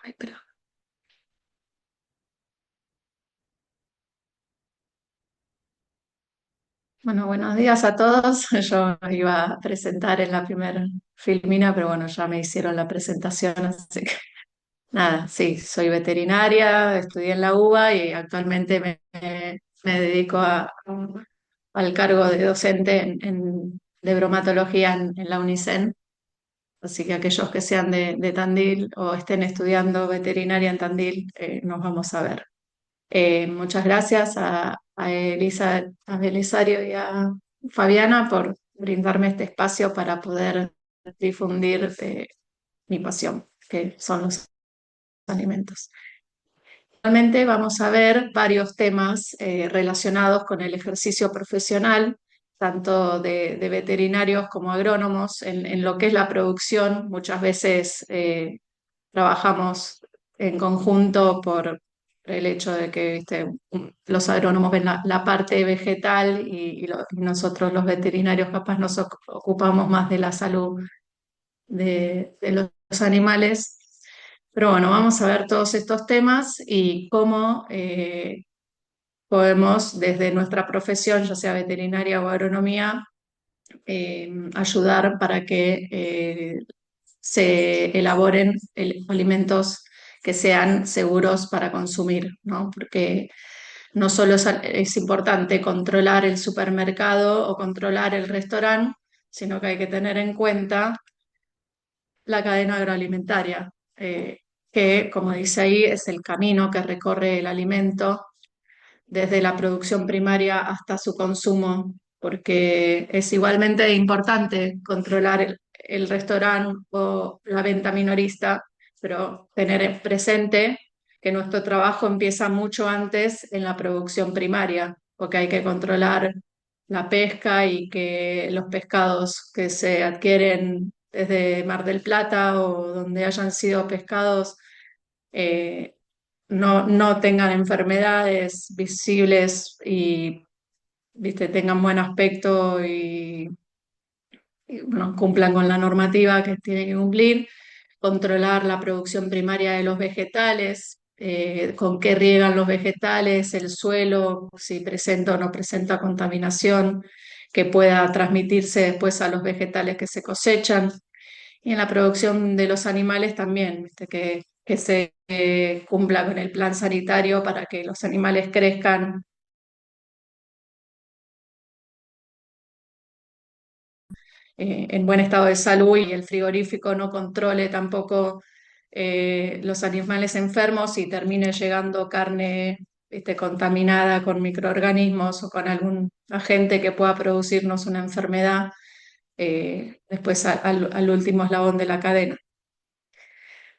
Ay, pero... Bueno, buenos días a todos. Yo iba a presentar en la primera filmina, pero bueno, ya me hicieron la presentación, así que nada, sí, soy veterinaria, estudié en la UBA y actualmente me dedico al cargo de docente de bromatología en la UNICEN. Así que aquellos que sean de Tandil o estén estudiando veterinaria en Tandil, nos vamos a ver. Muchas gracias a Elisa, a Belisario y a Fabiana por brindarme este espacio para poder difundir mi pasión, que son los alimentos. Realmente vamos a ver varios temas relacionados con el ejercicio profesional, tanto de veterinarios como agrónomos, en lo que es la producción. Muchas veces trabajamos en conjunto por el hecho de que ¿viste? Los agrónomos ven la parte vegetal y nosotros los veterinarios capaz ocupamos más de la salud de los animales. Pero bueno, vamos a ver todos estos temas y cómo podemos desde nuestra profesión, ya sea veterinaria o agronomía, ayudar para que se elaboren alimentos que sean seguros para consumir, ¿no? Porque no solo es importante controlar el supermercado o controlar el restaurante, sino que hay que tener en cuenta la cadena agroalimentaria, que, como dice ahí, es el camino que recorre el alimento desde la producción primaria hasta su consumo, porque es igualmente importante controlar el restaurante o la venta minorista, pero tener presente que nuestro trabajo empieza mucho antes en la producción primaria, porque hay que controlar la pesca y que los pescados que se adquieren desde Mar del Plata o donde hayan sido pescados eh, no tengan enfermedades visibles y ¿viste? Tengan buen aspecto y, bueno, cumplan con la normativa que tienen que cumplir, controlar la producción primaria de los vegetales, con qué riegan los vegetales, el suelo, si presenta o no presenta contaminación que pueda transmitirse después a los vegetales que se cosechan. Y en la producción de los animales también, ¿viste? Que se cumpla con el plan sanitario para que los animales crezcan en buen estado de salud y el frigorífico no controle tampoco los animales enfermos y termine llegando carne, ¿viste? Contaminada con microorganismos o con algún agente que pueda producirnos una enfermedad después al último eslabón de la cadena.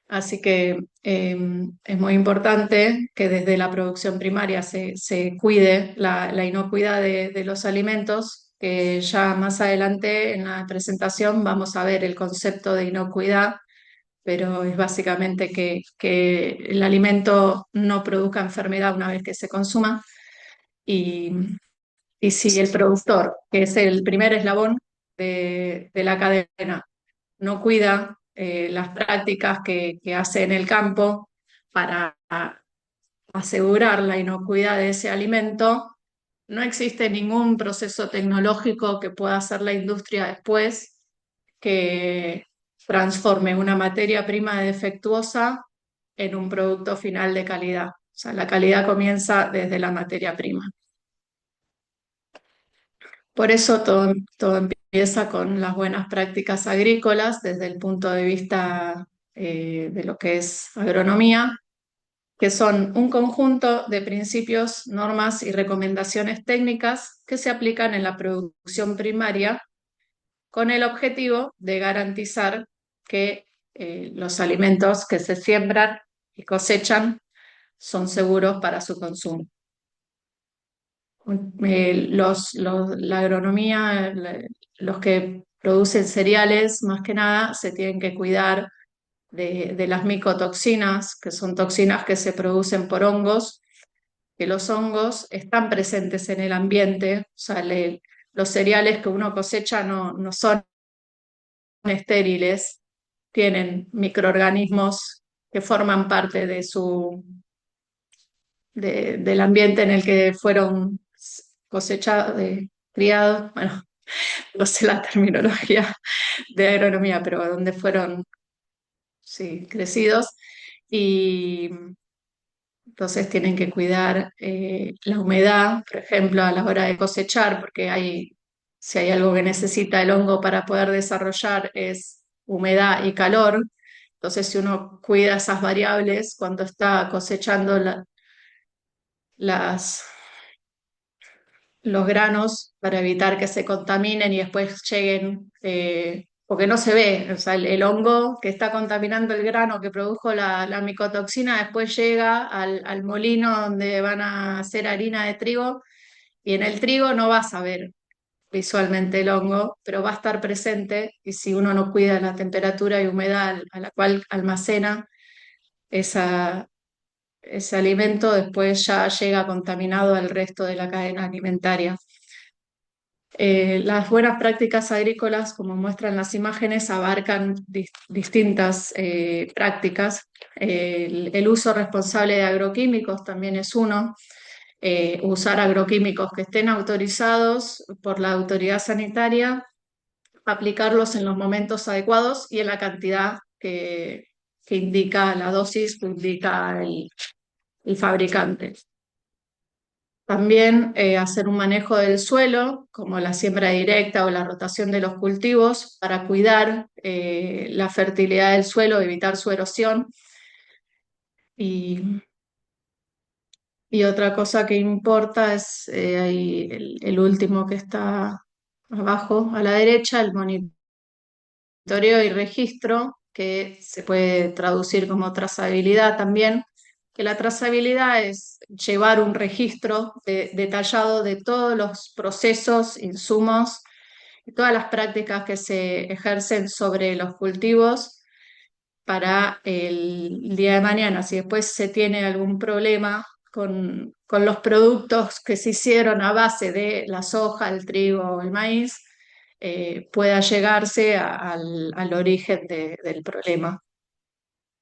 Así que es muy importante que desde la producción primaria se cuide la inocuidad de los alimentos, que ya más adelante en la presentación vamos a ver el concepto de inocuidad, pero es básicamente que el alimento no produzca enfermedad una vez que se consuma y, y si el productor, que es el primer eslabón de la cadena, no cuida las prácticas que hace en el campo para asegurar la inocuidad de ese alimento, no existe ningún proceso tecnológico que pueda hacer la industria después que transforme una materia prima defectuosa en un producto final de calidad. O sea, la calidad comienza desde la materia prima. Por eso todo empieza con las buenas prácticas agrícolas desde el punto de vista de lo que es agronomía, que son un conjunto de principios, normas y recomendaciones técnicas que se aplican en la producción primaria con el objetivo de garantizar que los alimentos que se siembran y cosechan son seguros para su consumo. La agronomía, los que producen cereales, más que nada, se tienen que cuidar de las micotoxinas, que son toxinas que se producen por hongos, que los hongos están presentes en el ambiente, o sea, los cereales que uno cosecha no son estériles, tienen microorganismos que forman parte de del ambiente en el que fueron cosechados, criados, bueno, no sé la terminología de agronomía, pero donde fueron, sí, crecidos. Y entonces tienen que cuidar la humedad, por ejemplo, a la hora de cosechar, porque si hay algo que necesita el hongo para poder desarrollar es humedad y calor. Entonces, si uno cuida esas variables cuando está cosechando las, los granos para evitar que se contaminen y después lleguen, porque no se ve, o sea, el hongo que está contaminando el grano que produjo la micotoxina después llega al molino donde van a hacer harina de trigo y en el trigo no vas a ver visualmente el hongo, pero va a estar presente y si uno no cuida la temperatura y humedad a la cual almacena esa, ese alimento, después ya llega contaminado al resto de la cadena alimentaria. Las buenas prácticas agrícolas, como muestran las imágenes, abarcan distintas prácticas. El uso responsable de agroquímicos también es uno. Usar agroquímicos que estén autorizados por la autoridad sanitaria, aplicarlos en los momentos adecuados y en la cantidad que indica la dosis, que indica el fabricante. También hacer un manejo del suelo, como la siembra directa o la rotación de los cultivos, para cuidar la fertilidad del suelo, evitar su erosión. Y, y otra cosa que importa es ahí el último que está abajo a la derecha, el monitoreo y registro, que se puede traducir como trazabilidad también, que la trazabilidad es llevar un registro detallado de todos los procesos, insumos y todas las prácticas que se ejercen sobre los cultivos para el día de mañana. Si después se tiene algún problema con los productos que se hicieron a base de la soja, el trigo o el maíz, pueda llegarse al origen del problema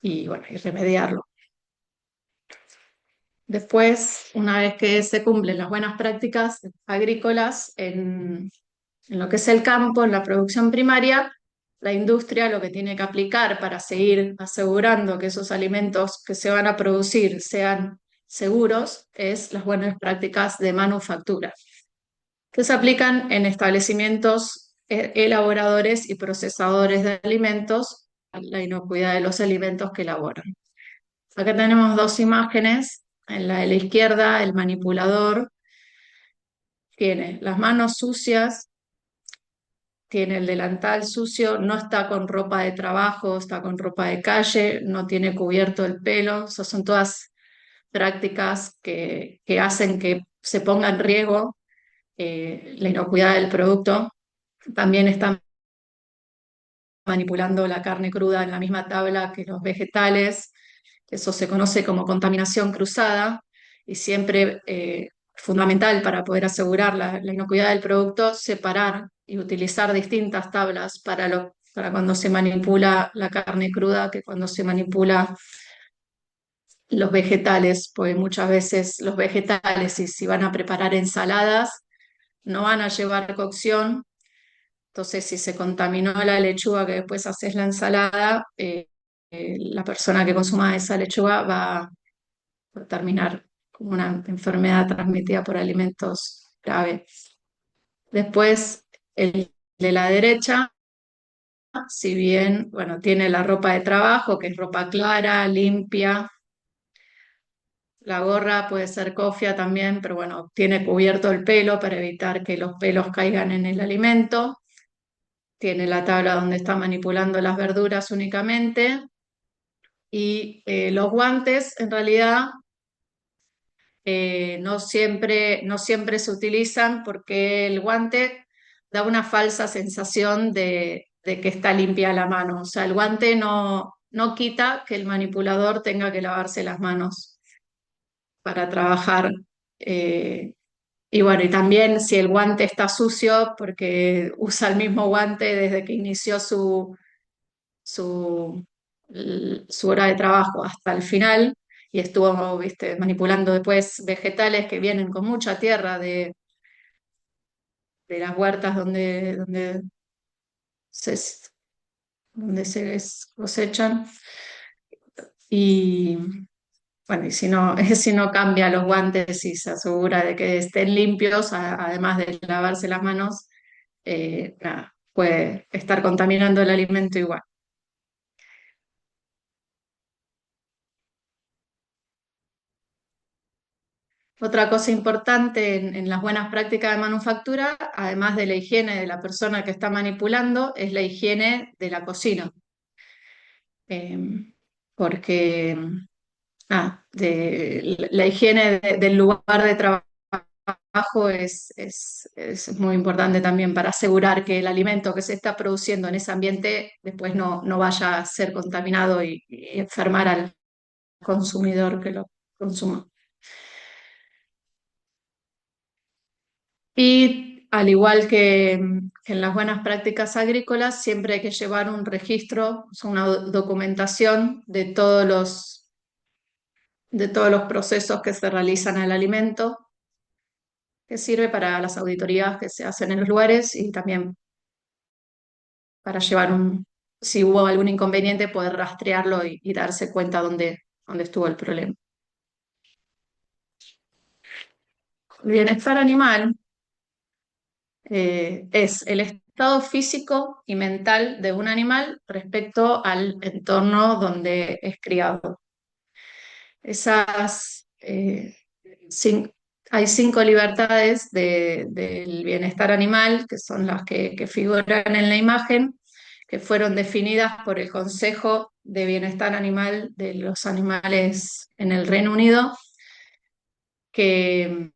y, bueno, y remediarlo. Después, una vez que se cumplen las buenas prácticas agrícolas en lo que es el campo, en la producción primaria, la industria lo que tiene que aplicar para seguir asegurando que esos alimentos que se van a producir sean seguros es las buenas prácticas de manufactura, que se aplican en establecimientos elaboradores y procesadores de alimentos, la inocuidad de los alimentos que elaboran. Acá tenemos dos imágenes. En la de la izquierda, el manipulador tiene las manos sucias, tiene el delantal sucio, no está con ropa de trabajo, está con ropa de calle, no tiene cubierto el pelo. Esas son todas prácticas que hacen que se ponga en riesgo la inocuidad del producto. También están manipulando la carne cruda en la misma tabla que los vegetales. Eso se conoce como contaminación cruzada y siempre fundamental para poder asegurar la inocuidad del producto, separar y utilizar distintas tablas para cuando se manipula la carne cruda que cuando se manipula los vegetales, pues muchas veces los vegetales, y si van a preparar ensaladas, no van a llevar cocción. Entonces, si se contaminó la lechuga que después haces la ensalada, la persona que consuma esa lechuga va a terminar como una enfermedad transmitida por alimentos grave. Después, el de la derecha, si bien, bueno, tiene la ropa de trabajo, que es ropa clara, limpia, la gorra puede ser cofia también, pero bueno, tiene cubierto el pelo para evitar que los pelos caigan en el alimento. Tiene la tabla donde está manipulando las verduras únicamente. Y los guantes, en realidad, no siempre se utilizan porque el guante da una falsa sensación de que está limpia la mano. O sea, el guante no quita que el manipulador tenga que lavarse las manos para trabajar. eh, y bueno, y también si el guante está sucio, porque usa el mismo guante desde que inició su su hora de trabajo hasta el final y estuvo, viste, manipulando después vegetales que vienen con mucha tierra de las huertas se, donde se cosechan. Y bueno, y si no, si no cambia los guantes y se asegura de que estén limpios, además de lavarse las manos, nada, puede estar contaminando el alimento igual. Otra cosa importante en las buenas prácticas de manufactura, además de la higiene de la persona que está manipulando, es la higiene de la cocina. Eh, Porque la higiene del lugar de trabajo es muy importante también para asegurar que el alimento que se está produciendo en ese ambiente después no vaya a ser contaminado y enfermar al consumidor que lo consuma. Y al igual que en las buenas prácticas agrícolas, siempre hay que llevar un registro, o sea, una documentación de todos los procesos que se realizan al alimento, que sirve para las auditorías que se hacen en los lugares y también para llevar si hubo algún inconveniente, poder rastrearlo y darse cuenta dónde estuvo el problema. El bienestar animal es el estado físico y mental de un animal respecto al entorno donde es criado. Esas, hay 5 libertades del bienestar animal, que son las que figuran en la imagen, que fueron definidas por el Consejo de Bienestar Animal de los Animales en el Reino Unido, que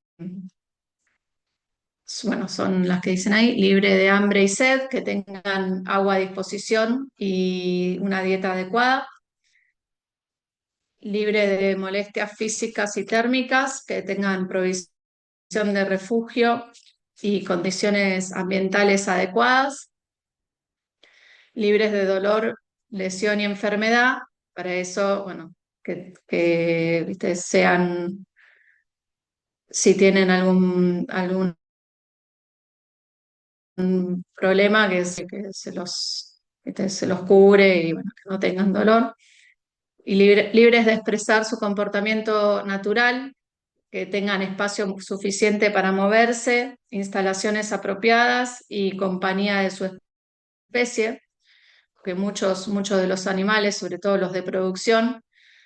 bueno, son las que dicen ahí: libre de hambre y sed, que tengan agua a disposición y una dieta adecuada; libre de molestias físicas y térmicas, que tengan provisión de refugio y condiciones ambientales adecuadas; libres de dolor, lesión y enfermedad. Para eso, bueno, ¿viste? Si tienen algún problema, que se los cubre y bueno, que no tengan dolor. Y libres de expresar su comportamiento natural, que tengan espacio suficiente para moverse, instalaciones apropiadas y compañía de su especie, porque muchos de los animales, sobre todo los de producción,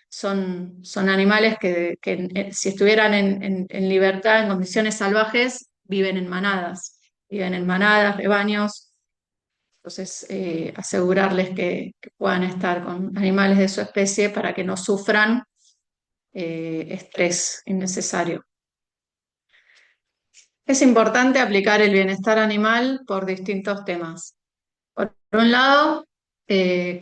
son animales que si estuvieran en libertad, en condiciones salvajes, viven en manadas, rebaños. Entonces, asegurarles que puedan estar con animales de su especie para que no sufran estrés innecesario. Es importante aplicar el bienestar animal por distintos temas. Por un lado,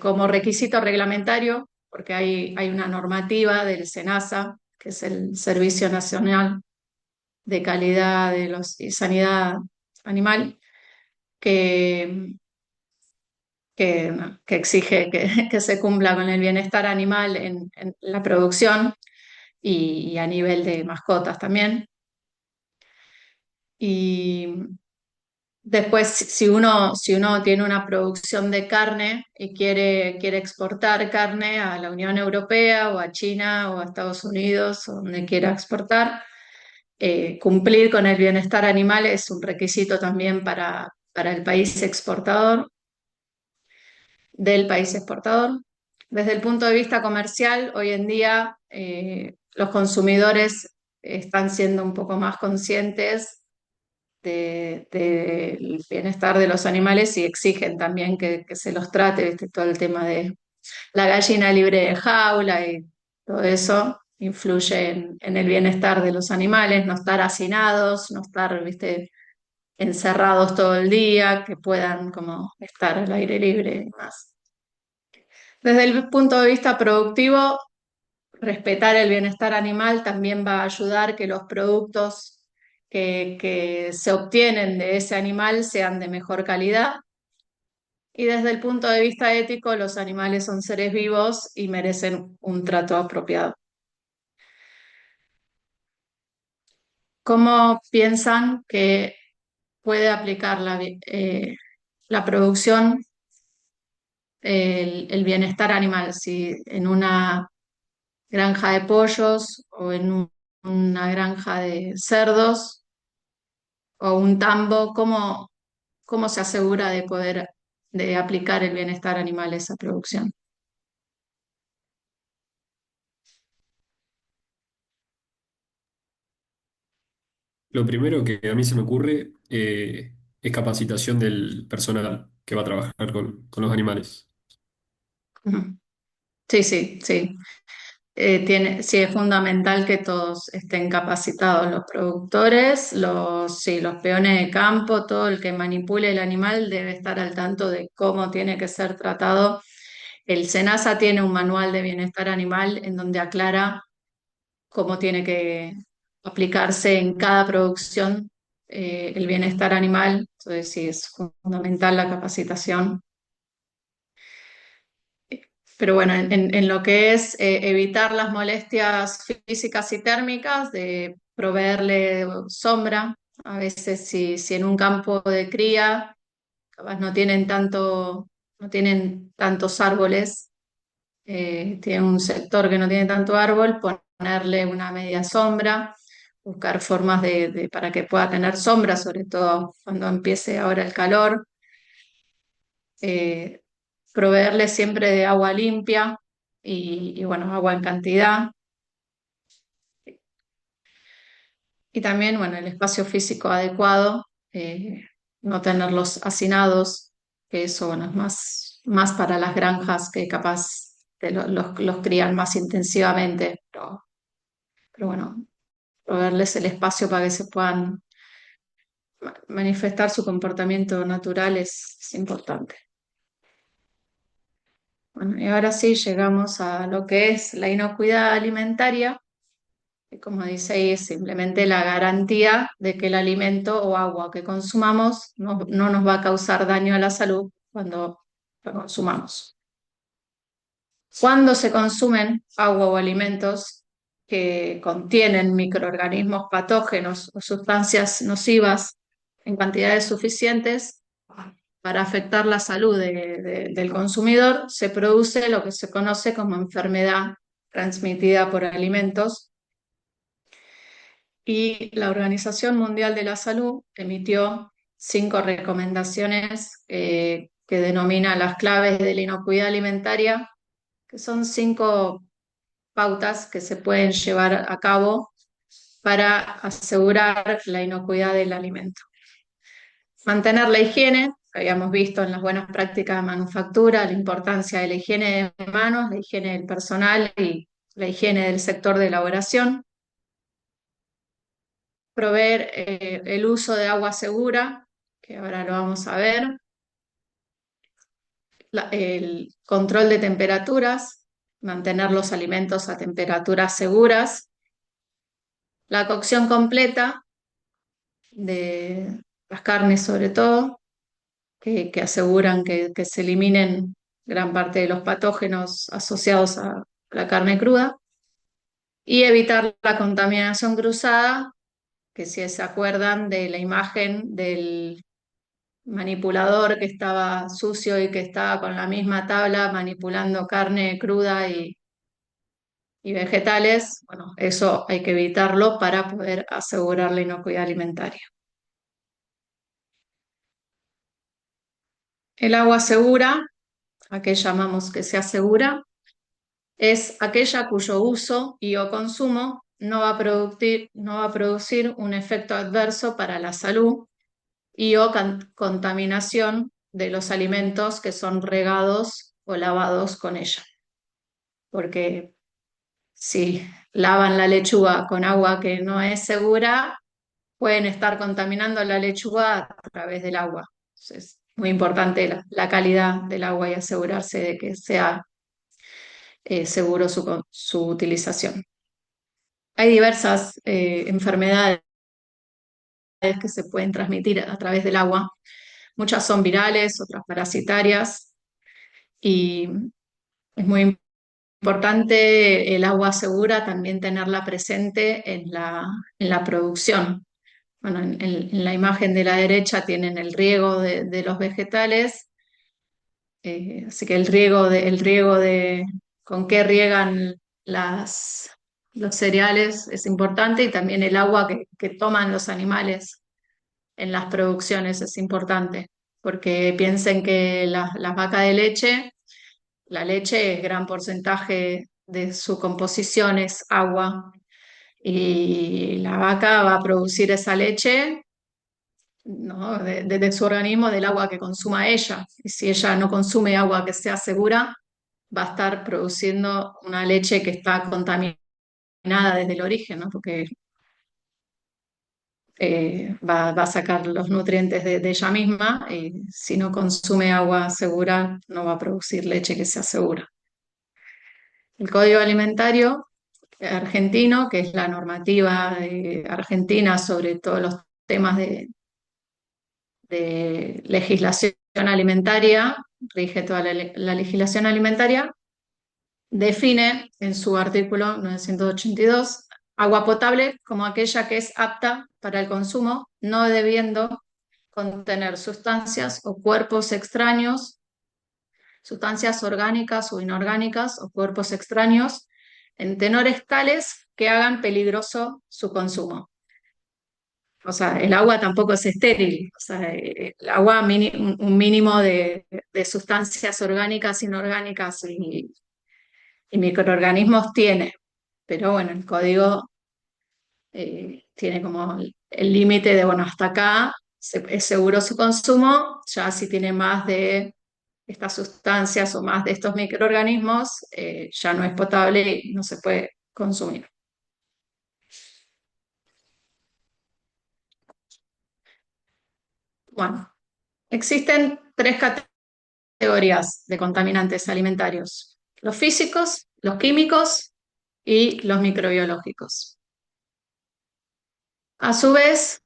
como requisito reglamentario, porque hay una normativa del SENASA, que es el Servicio Nacional de Calidad y Sanidad Animal, que, que exige que se cumpla con el bienestar animal en la producción y a nivel de mascotas también. Y después, si uno tiene una producción de carne y quiere exportar carne a la Unión Europea o a China o a Estados Unidos o donde quiera exportar, cumplir con el bienestar animal es un requisito también para el país exportador, del país exportador. Desde el punto de vista comercial, hoy en día los consumidores están siendo un poco más conscientes del bienestar de los animales y exigen también que se los trate, ¿viste? Todo el tema de la gallina libre de jaula y todo eso influye en el bienestar de los animales, no estar hacinados, no estar, ¿viste? Encerrados todo el día, que puedan como estar al aire libre y más. Desde el punto de vista productivo, respetar el bienestar animal también va a ayudar que los productos que se obtienen de ese animal sean de mejor calidad. Y desde el punto de vista ético, los animales son seres vivos y merecen un trato apropiado. ¿Cómo piensan que puede aplicar la producción, el bienestar animal? Si en una granja de pollos o en una granja de cerdos o un tambo, ¿cómo se asegura de poder de aplicar el bienestar animal a esa producción? Lo primero que a mí se me ocurre es capacitación del personal que va a trabajar con los animales. Ujú. Sí, sí, sí. Sí, es fundamental que todos estén capacitados, los productores, sí, los peones de campo, todo el que manipule el animal debe estar al tanto de cómo tiene que ser tratado. El SENASA tiene un manual de bienestar animal en donde aclara cómo tiene que aplicarse en cada producción el bienestar animal. Entonces, sí, es fundamental la capacitación. Pero bueno, en lo que es evitar las molestias físicas y térmicas, de proveerle sombra, a veces si en un campo de cría, capaz no tienen tantos árboles, tiene un sector que no tiene tanto árbol, ponerle una media sombra, buscar formas para que pueda tener sombra, sobre todo cuando empiece ahora el calor, eh, proveerle siempre de agua limpia y bueno, agua en cantidad. Y también, bueno, el espacio físico adecuado, no tenerlos hacinados, que eso, bueno, es más para las granjas que capaz los crían más intensivamente, pero bueno, proveerles el espacio para que se puedan manifestar su comportamiento natural es importante. Bueno, y ahora sí llegamos a lo que es la inocuidad alimentaria, que como dice ahí, es simplemente la garantía de que el alimento o agua que consumamos no nos va a causar daño a la salud cuando lo consumamos. Cuando se consumen agua o alimentos que contienen microorganismos patógenos o sustancias nocivas en cantidades suficientes para afectar la salud del consumidor, se produce lo que se conoce como enfermedad transmitida por alimentos, y la Organización Mundial de la Salud emitió 5 recomendaciones que denomina las claves de la inocuidad alimentaria, que son 5 pautas que se pueden llevar a cabo para asegurar la inocuidad del alimento. Mantener la higiene, habíamos visto en las buenas prácticas de manufactura, la importancia de la higiene de manos, la higiene del personal y la higiene del sector de elaboración. Proveer el uso de agua segura, que ahora lo vamos a ver. El control de temperaturas, mantener los alimentos a temperaturas seguras. La cocción completa de las carnes sobre todo, que aseguran que se eliminen gran parte de los patógenos asociados a la carne cruda, y evitar la contaminación cruzada, que si se acuerdan de la imagen del manipulador que estaba sucio y que estaba con la misma tabla manipulando carne cruda y vegetales, bueno, eso hay que evitarlo para poder asegurar la inocuidad alimentaria. El agua segura, a qué llamamos que sea segura, es aquella cuyo uso y o consumo no va a producir un efecto adverso para la salud y o contaminación de los alimentos que son regados o lavados con ella. Porque si lavan la lechuga con agua que no es segura, pueden estar contaminando la lechuga a través del agua. Entonces, muy importante la calidad del agua y asegurarse de que sea seguro su utilización. Hay diversas enfermedades que se pueden transmitir a través del agua. Muchas son virales, otras parasitarias, y es muy importante el agua segura también tenerla presente en la producción. Bueno, en la imagen de la derecha tienen el riego de los vegetales, así que el riego de con qué riegan las, los cereales es importante, y también el agua que toman los animales en las producciones es importante, porque piensen que las vacas de leche, la leche es gran porcentaje de su composición es agua, y la vaca va a producir esa leche, ¿no? De su organismo, del agua que consuma ella. Y si ella no consume agua que sea segura, va a estar produciendo una leche que está contaminada desde el origen, ¿no? Porque va a sacar los nutrientes de ella misma, y si no consume agua segura, no va a producir leche que sea segura. El Código Alimentario argentino, que es la normativa argentina sobre todos los temas de legislación alimentaria, rige toda la legislación alimentaria, define en su artículo 982 agua potable como aquella que es apta para el consumo, no debiendo contener sustancias o cuerpos extraños, sustancias orgánicas o inorgánicas o cuerpos extraños en tenores tales que hagan peligroso su consumo. O sea, el agua tampoco es estéril. O sea, el agua un mínimo de sustancias orgánicas, inorgánicas y microorganismos tiene. Pero bueno, el código tiene como el límite de, bueno, hasta acá es seguro su consumo, ya si tiene más de estas sustancias o más de estos microorganismos, ya no es potable y no se puede consumir. Bueno, existen tres categorías de contaminantes alimentarios: los físicos, los químicos y los microbiológicos. A su vez,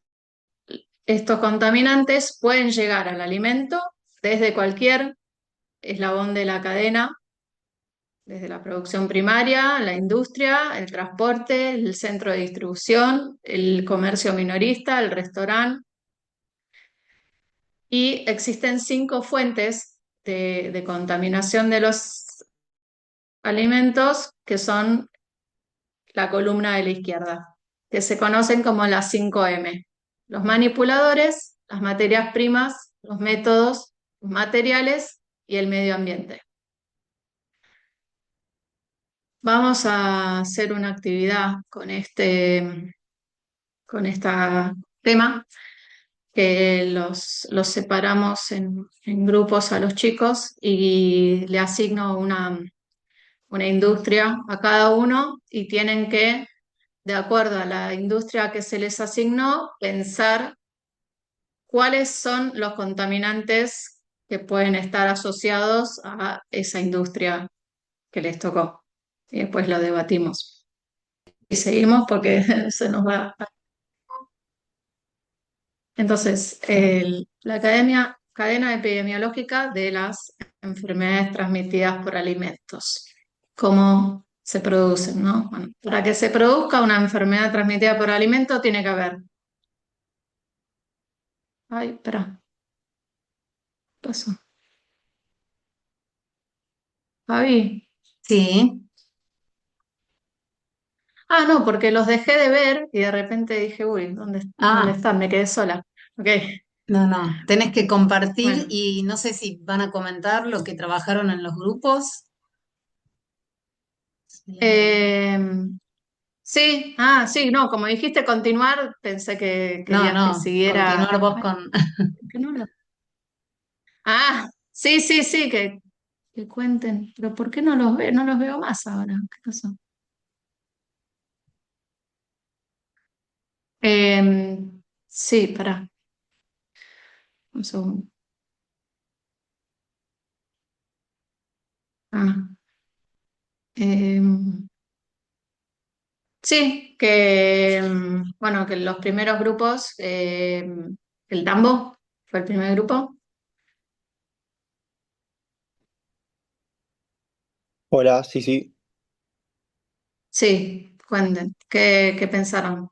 estos contaminantes pueden llegar al alimento desde cualquier eslabón de la cadena, desde la producción primaria, la industria, el transporte, el centro de distribución, el comercio minorista, el restaurante, y existen cinco fuentes de contaminación de los alimentos que son la columna de la izquierda, que se conocen como las 5M: los manipuladores, las materias primas, los métodos, los materiales y el medio ambiente. Vamos a hacer una actividad con este tema, que los separamos en grupos a los chicos y le asigno una industria a cada uno, y tienen que, de acuerdo a la industria que se les asignó, pensar cuáles son los contaminantes que pueden estar asociados a esa industria que les tocó. Y después lo debatimos. Y seguimos porque se nos va. Entonces, la cadena epidemiológica de las enfermedades transmitidas por alimentos. ¿Cómo se producen, no? Bueno, para que se produzca una enfermedad transmitida por alimento tiene que haber. Ay, espera, ¿qué pasó? Javi. Sí. Ah, no, porque los dejé de ver y de repente dije, uy, ¿dónde Ah, están? Me quedé sola. Ok, no, no. Tenés que compartir bueno. y no sé si van a comentar lo que trabajaron en los grupos. Sí. Eh, sí, sí, no, como dijiste continuar, pensé que No, querías que no, siguiera. continuar vos Ay, con... ¿por qué no sí, sí, sí, que cuenten. Pero ¿por qué no los veo? No los veo más ahora. ¿Qué pasó? Sí, pará, un segundo. Ah, em, sí, bueno, que los primeros grupos, el tambo fue el primer grupo. Hola, sí, sí. Sí, cuenten, ¿qué pensaron?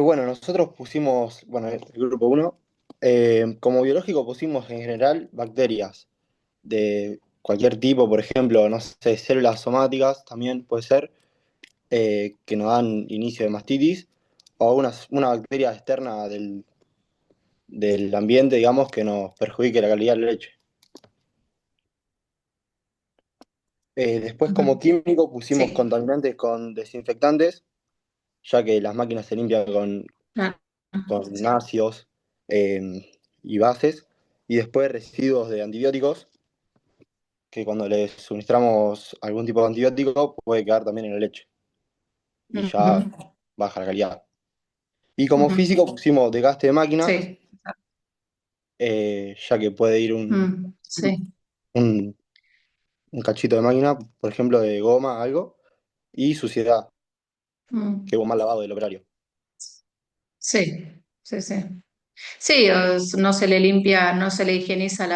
Bueno, nosotros pusimos, bueno, el grupo uno como biológico pusimos en general bacterias de cualquier tipo, por ejemplo, no sé, células somáticas también puede ser, que nos dan inicio de mastitis, o una bacteria externa del ambiente, digamos, que nos perjudique la calidad de la leche. Después, como Ujú. químico, pusimos Sí, contaminantes con desinfectantes, ya que las máquinas se limpian claro. con ácidos y bases, y después residuos de antibióticos, que cuando les suministramos algún tipo de antibiótico puede quedar también en la leche, y Ujú, ya baja la calidad. Y como ujú. físico pusimos desgaste de máquinas, Sí, ya que puede ir sí. un, un cachito de máquina, por ejemplo, de goma, algo, y suciedad, Mm, que hubo mal lavado del operario. sí, sí, sí. Sí, no se le limpia, no se le higieniza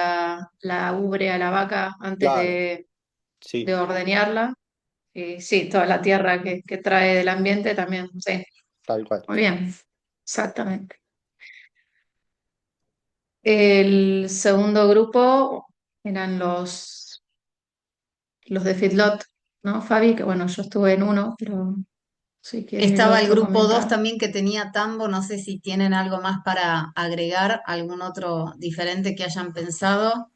la ubre a la vaca antes Claro, sí, de ordeñarla. Y sí, toda la tierra que trae del ambiente también. Sí, tal cual. muy bien, exactamente. El segundo grupo eran los de Feedlot, ¿no, Fabi? Que bueno, yo estuve en uno, pero si quiere el Estaba el otro grupo 2 comentar. también que tenía tambo, no sé si tienen algo más para agregar, algún otro diferente que hayan pensado.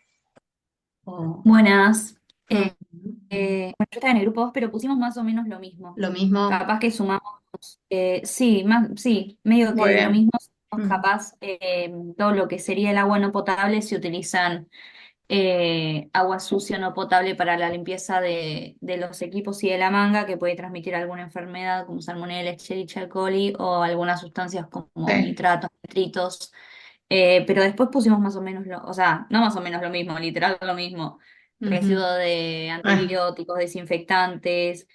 O Buenas. Mm, Bueno, yo estaba en el grupo 2, pero pusimos más o menos lo mismo. lo mismo. Capaz que sumamos, sí, más, sí, medio muy que lo bien. mismo, Mm, capaz todo lo que sería el agua no potable se utilizan agua sucia no potable para la limpieza de los equipos y de la manga que puede transmitir alguna enfermedad como Salmonella, Escherichia coli o algunas sustancias como sí. nitratos, nitritos. Pero después pusimos más o menos o sea, no más o menos lo mismo, literal lo mismo. Ujú. Residuo de Ah, antibióticos, desinfectantes,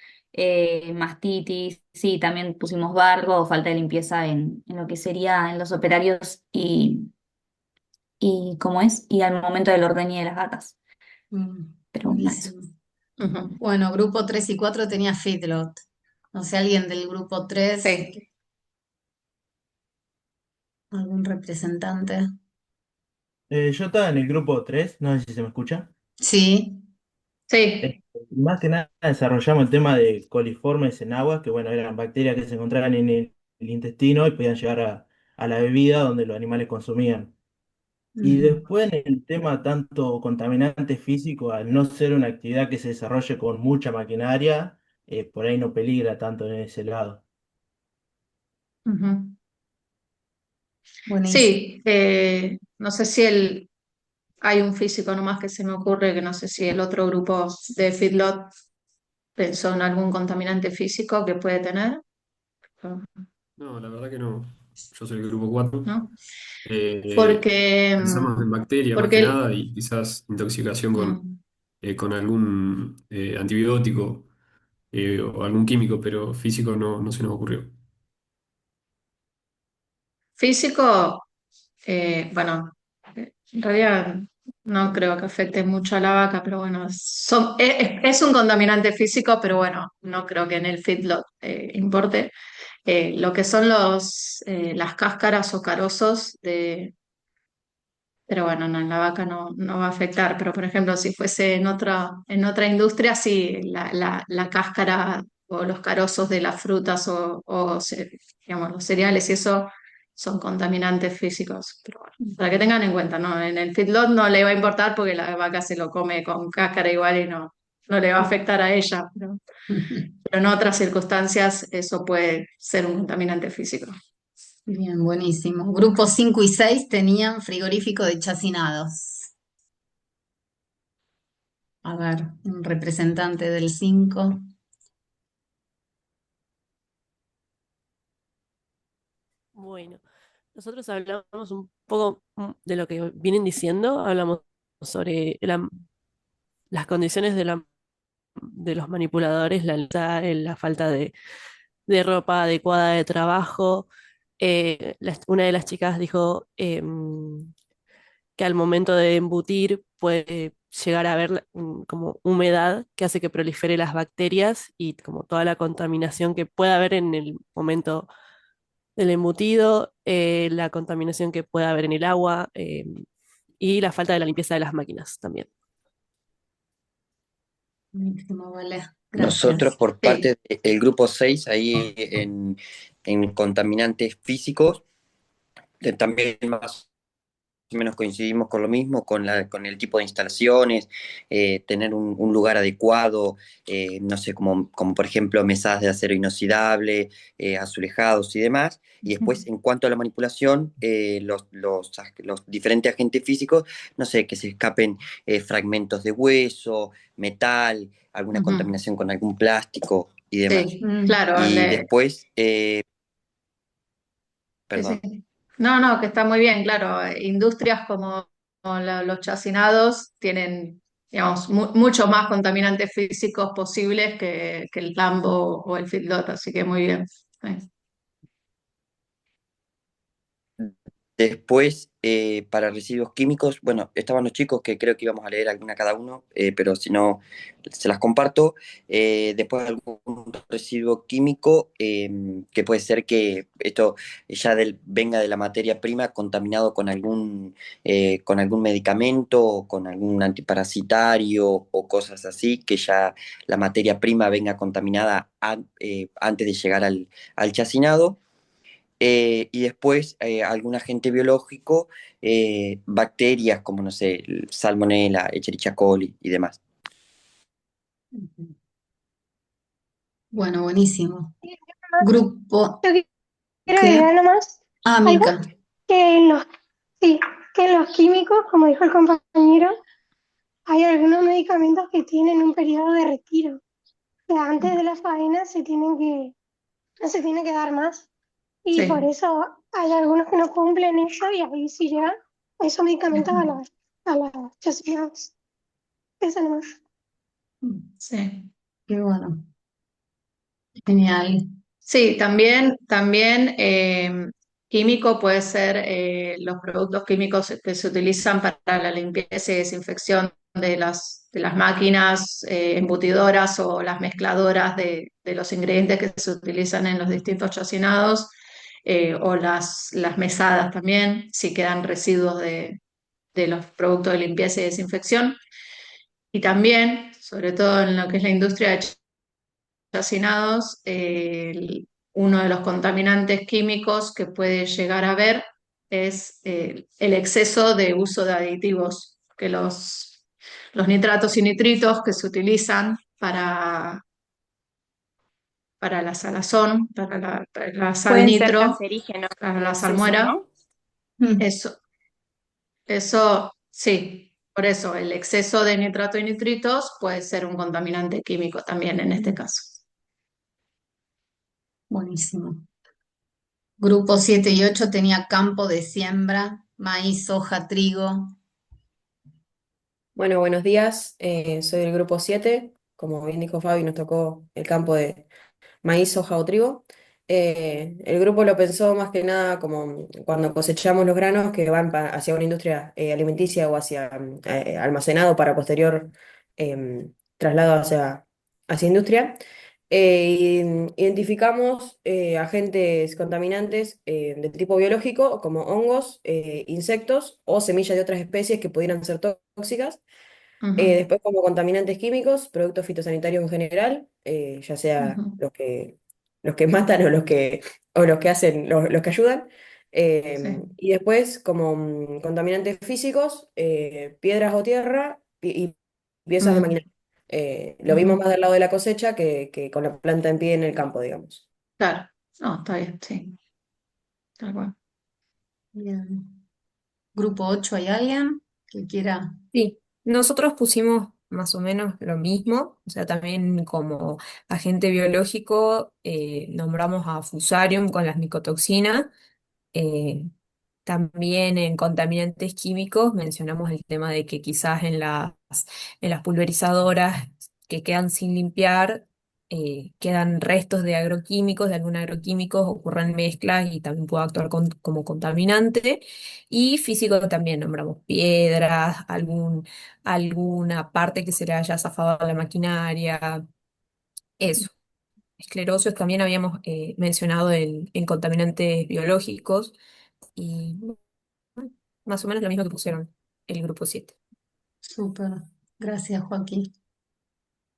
mastitis, sí, también pusimos barro o falta de limpieza en lo que sería en los operarios y cómo es, y al momento del ordeñe de las vacas. Pero nada, eso. Buenísimo. ujú, Bueno, grupo 3 y 4 tenía feedlot. No sé, alguien del grupo 3, sí, algún representante. Yo estaba en el grupo 3, no sé si se me escucha. Sí. Eh, sí. Más que nada desarrollamos el tema de coliformes en agua, que bueno, eran bacterias que se encontraban en el intestino y podían llegar a la bebida donde los animales consumían. Y Ujú. después en el tema tanto contaminante físico, al no ser una actividad que se desarrolle con mucha maquinaria, por ahí no peligra tanto en ese lado. Ujú. Buenísimo. Sí, no sé si hay un físico nomás que se me ocurre, que no sé si el otro grupo de Feedlot pensó en algún contaminante físico que puede tener, No, la verdad que no. Yo soy del grupo 4. ¿no? Eh, Porque, Pensamos en bacterias más porque que nada y quizás intoxicación mm, con algún antibiótico o algún químico, pero físico no se nos ocurrió. físico, bueno, en realidad no creo que afecte mucho a la vaca, pero bueno, es un contaminante físico, pero bueno, no creo que en el feedlot importe. Lo que son las cáscaras o carozos pero bueno, no, en la vaca no va a afectar. Pero por ejemplo, si fuese en otra industria, sí, la cáscara o los carozos de las frutas digamos, los cereales y eso son contaminantes físicos. Pero bueno, para que tengan en cuenta, ¿no? En el feedlot no le va a importar porque la vaca se lo come con cáscara igual y no le va a afectar a ella. Pero en otras circunstancias eso puede ser un contaminante físico. Bien, buenísimo. Grupo 5 y 6 tenían frigorífico de chacinados. A ver, un representante del 5. Bueno, nosotros hablamos un poco de lo que vienen diciendo, hablamos sobre las condiciones de los manipuladores, la falta de ropa adecuada de trabajo. Una de las chicas dijo que al momento de embutir puede llegar a haber como humedad que hace que prolifere las bacterias y como toda la contaminación que pueda haber en el momento del embutido, la contaminación que pueda haber en el agua y la falta de la limpieza de las máquinas también. Buenísimo, vale. Nosotros Gracias. por Sí. parte del grupo 6 ahí en contaminantes físicos, también más o menos coincidimos con lo mismo, con el tipo de instalaciones, tener un lugar adecuado, no sé, como por ejemplo mesadas de acero inoxidable, azulejados y demás. Y después, en cuanto a la manipulación, los diferentes agentes físicos, no sé, que se escapen fragmentos de hueso, metal, alguna Ujú. contaminación con algún plástico y demás. Sí, claro, Y después, sí, perdón. sí. No, no, que está muy bien, claro. Industrias como los chacinados tienen, digamos, mucho más contaminantes físicos posibles que el tambo o el feedlot, así que muy bien. Sí. Después, para residuos químicos, bueno, estaban los chicos que creo que íbamos a leer alguna cada uno, pero si no, se las comparto. Después algún residuo químico, que puede ser que esto ya venga de la materia prima contaminado con algún medicamento o con algún antiparasitario o cosas así, que ya la materia prima venga contaminada antes de llegar al chacinado. Y después algún agente biológico, bacterias como, no sé, Salmonella, Escherichia coli y demás. Bueno, buenísimo. Más, Grupo, yo quiero ¿qué? agregar nomás Ah, algo Mica. que sí, que en los químicos, como dijo el compañero, hay algunos medicamentos que tienen un periodo de retiro. O sea, antes de la faena no se tiene que dar más. Y por Sí. eso hay algunos que no cumplen eso y ahí sí llegan esos medicamentos a las chacinadas. Eso nomás. Sí. Qué bueno. Genial. Sí, también químico puede ser los productos químicos que se utilizan para la limpieza y desinfección de las máquinas embutidoras o las mezcladoras de los ingredientes que se utilizan en los distintos chacinados, o las mesadas también, si quedan residuos de los productos de limpieza y desinfección. Y también, sobre todo en lo que es la industria de hacinados, uno de los contaminantes químicos que puede llegar a haber es el exceso de uso de aditivos, que los nitratos y nitritos que se utilizan para la salazón, para la sal Pueden ser nitro, cancerígenos para en la exceso, salmuera, ¿no? eso sí. Por eso, el exceso de nitrato y nitritos puede ser un contaminante químico también en este caso. Buenísimo. Grupo 7 y 8 tenía campo de siembra, maíz, soja, trigo. Bueno, buenos días. Soy del grupo 7. Como bien dijo Fabi, nos tocó el campo de maíz, soja o trigo. El grupo lo pensó más que nada como cuando cosechamos los granos que van hacia una industria alimenticia o hacia almacenado para posterior traslado hacia industria. Identificamos agentes contaminantes de tipo biológico como hongos, insectos o semillas de otras especies que pudieran ser tóxicas. Ujú, Después, como contaminantes químicos, productos fitosanitarios en general, ya sea ujú. los que matan o los que hacen, los que ayudan. Sí. Y después, como contaminantes físicos, piedras o tierra y piezas de Mm, maquinaria. Lo vimos ujú. más del lado de la cosecha que con la planta en pie en el campo, digamos. Claro, no, está bien, sí, tal cual. Bien. Grupo 8, ¿hay alguien que quiera? Sí, nosotros pusimos más o menos lo mismo, o sea, también como agente biológico nombramos a Fusarium con las micotoxinas, eh, también en contaminantes químicos mencionamos el tema de que quizás en las pulverizadoras que quedan sin limpiar quedan restos de agroquímicos, de algún agroquímico, ocurren mezclas y también puede actuar como contaminante. Y físico también nombramos piedras, alguna parte que se le haya zafado a la maquinaria, eso. Esclerosios también habíamos mencionado en contaminantes biológicos y más o menos lo mismo que pusieron el grupo 7. Súper. Gracias, Joaquín.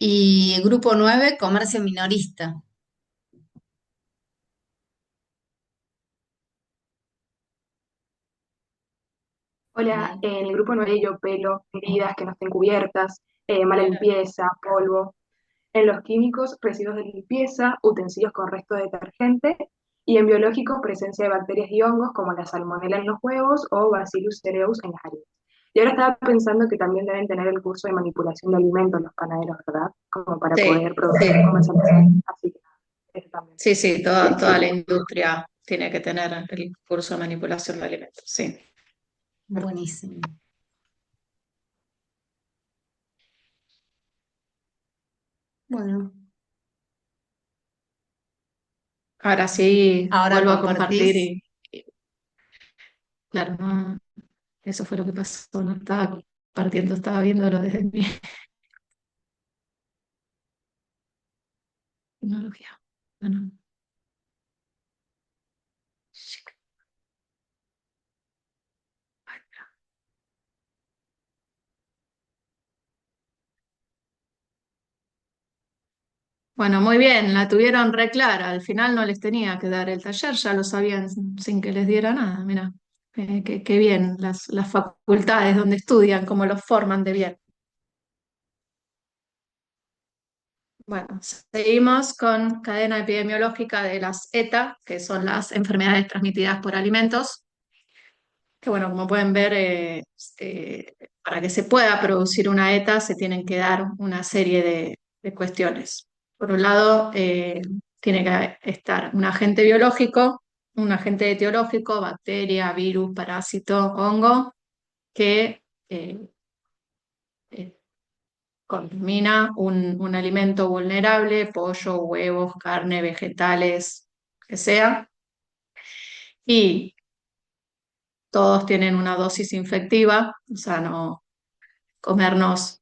Y el grupo 9, comercio minorista. Hola, Bien. en el grupo no hay yo pelo, heridas que no estén cubiertas, mala limpieza, polvo. En los químicos, residuos de limpieza, utensilios con resto de detergente. Y en biológicos, presencia de bacterias y hongos como la salmonela en los huevos o Bacillus cereus en las harinas. Y ahora estaba pensando que también deben tener el curso de manipulación de alimentos los panaderos, ¿verdad? Como para poder Sí, producir y comercializar. Así que eso también. sí, sí, toda la industria tiene que tener el curso de manipulación de alimentos, sí. Buenísimo. Bueno, Ahora sí ahora vuelvo a compartir compartís. y claro, eso fue lo que pasó, no estaba compartiendo, estaba viéndolo desde mi tecnología. Bueno, bueno, muy bien, la tuvieron re clara. Al final no les tenía que dar el taller, ya lo sabían sin que les diera nada. Mira, qué bien las facultades donde estudian, cómo los forman de bien. Bueno, seguimos con cadena epidemiológica de las ETA, que son las enfermedades transmitidas por alimentos, que bueno, como pueden ver, para que se pueda producir una ETA se tienen que dar una serie de cuestiones. Por un lado, tiene que estar un agente biológico, un agente etiológico, bacteria, virus, parásito, hongo, que eh, eh, contamina un alimento vulnerable, pollo, huevos, carne, vegetales, que sea, y todos tienen una dosis infectiva, o sea, no comernos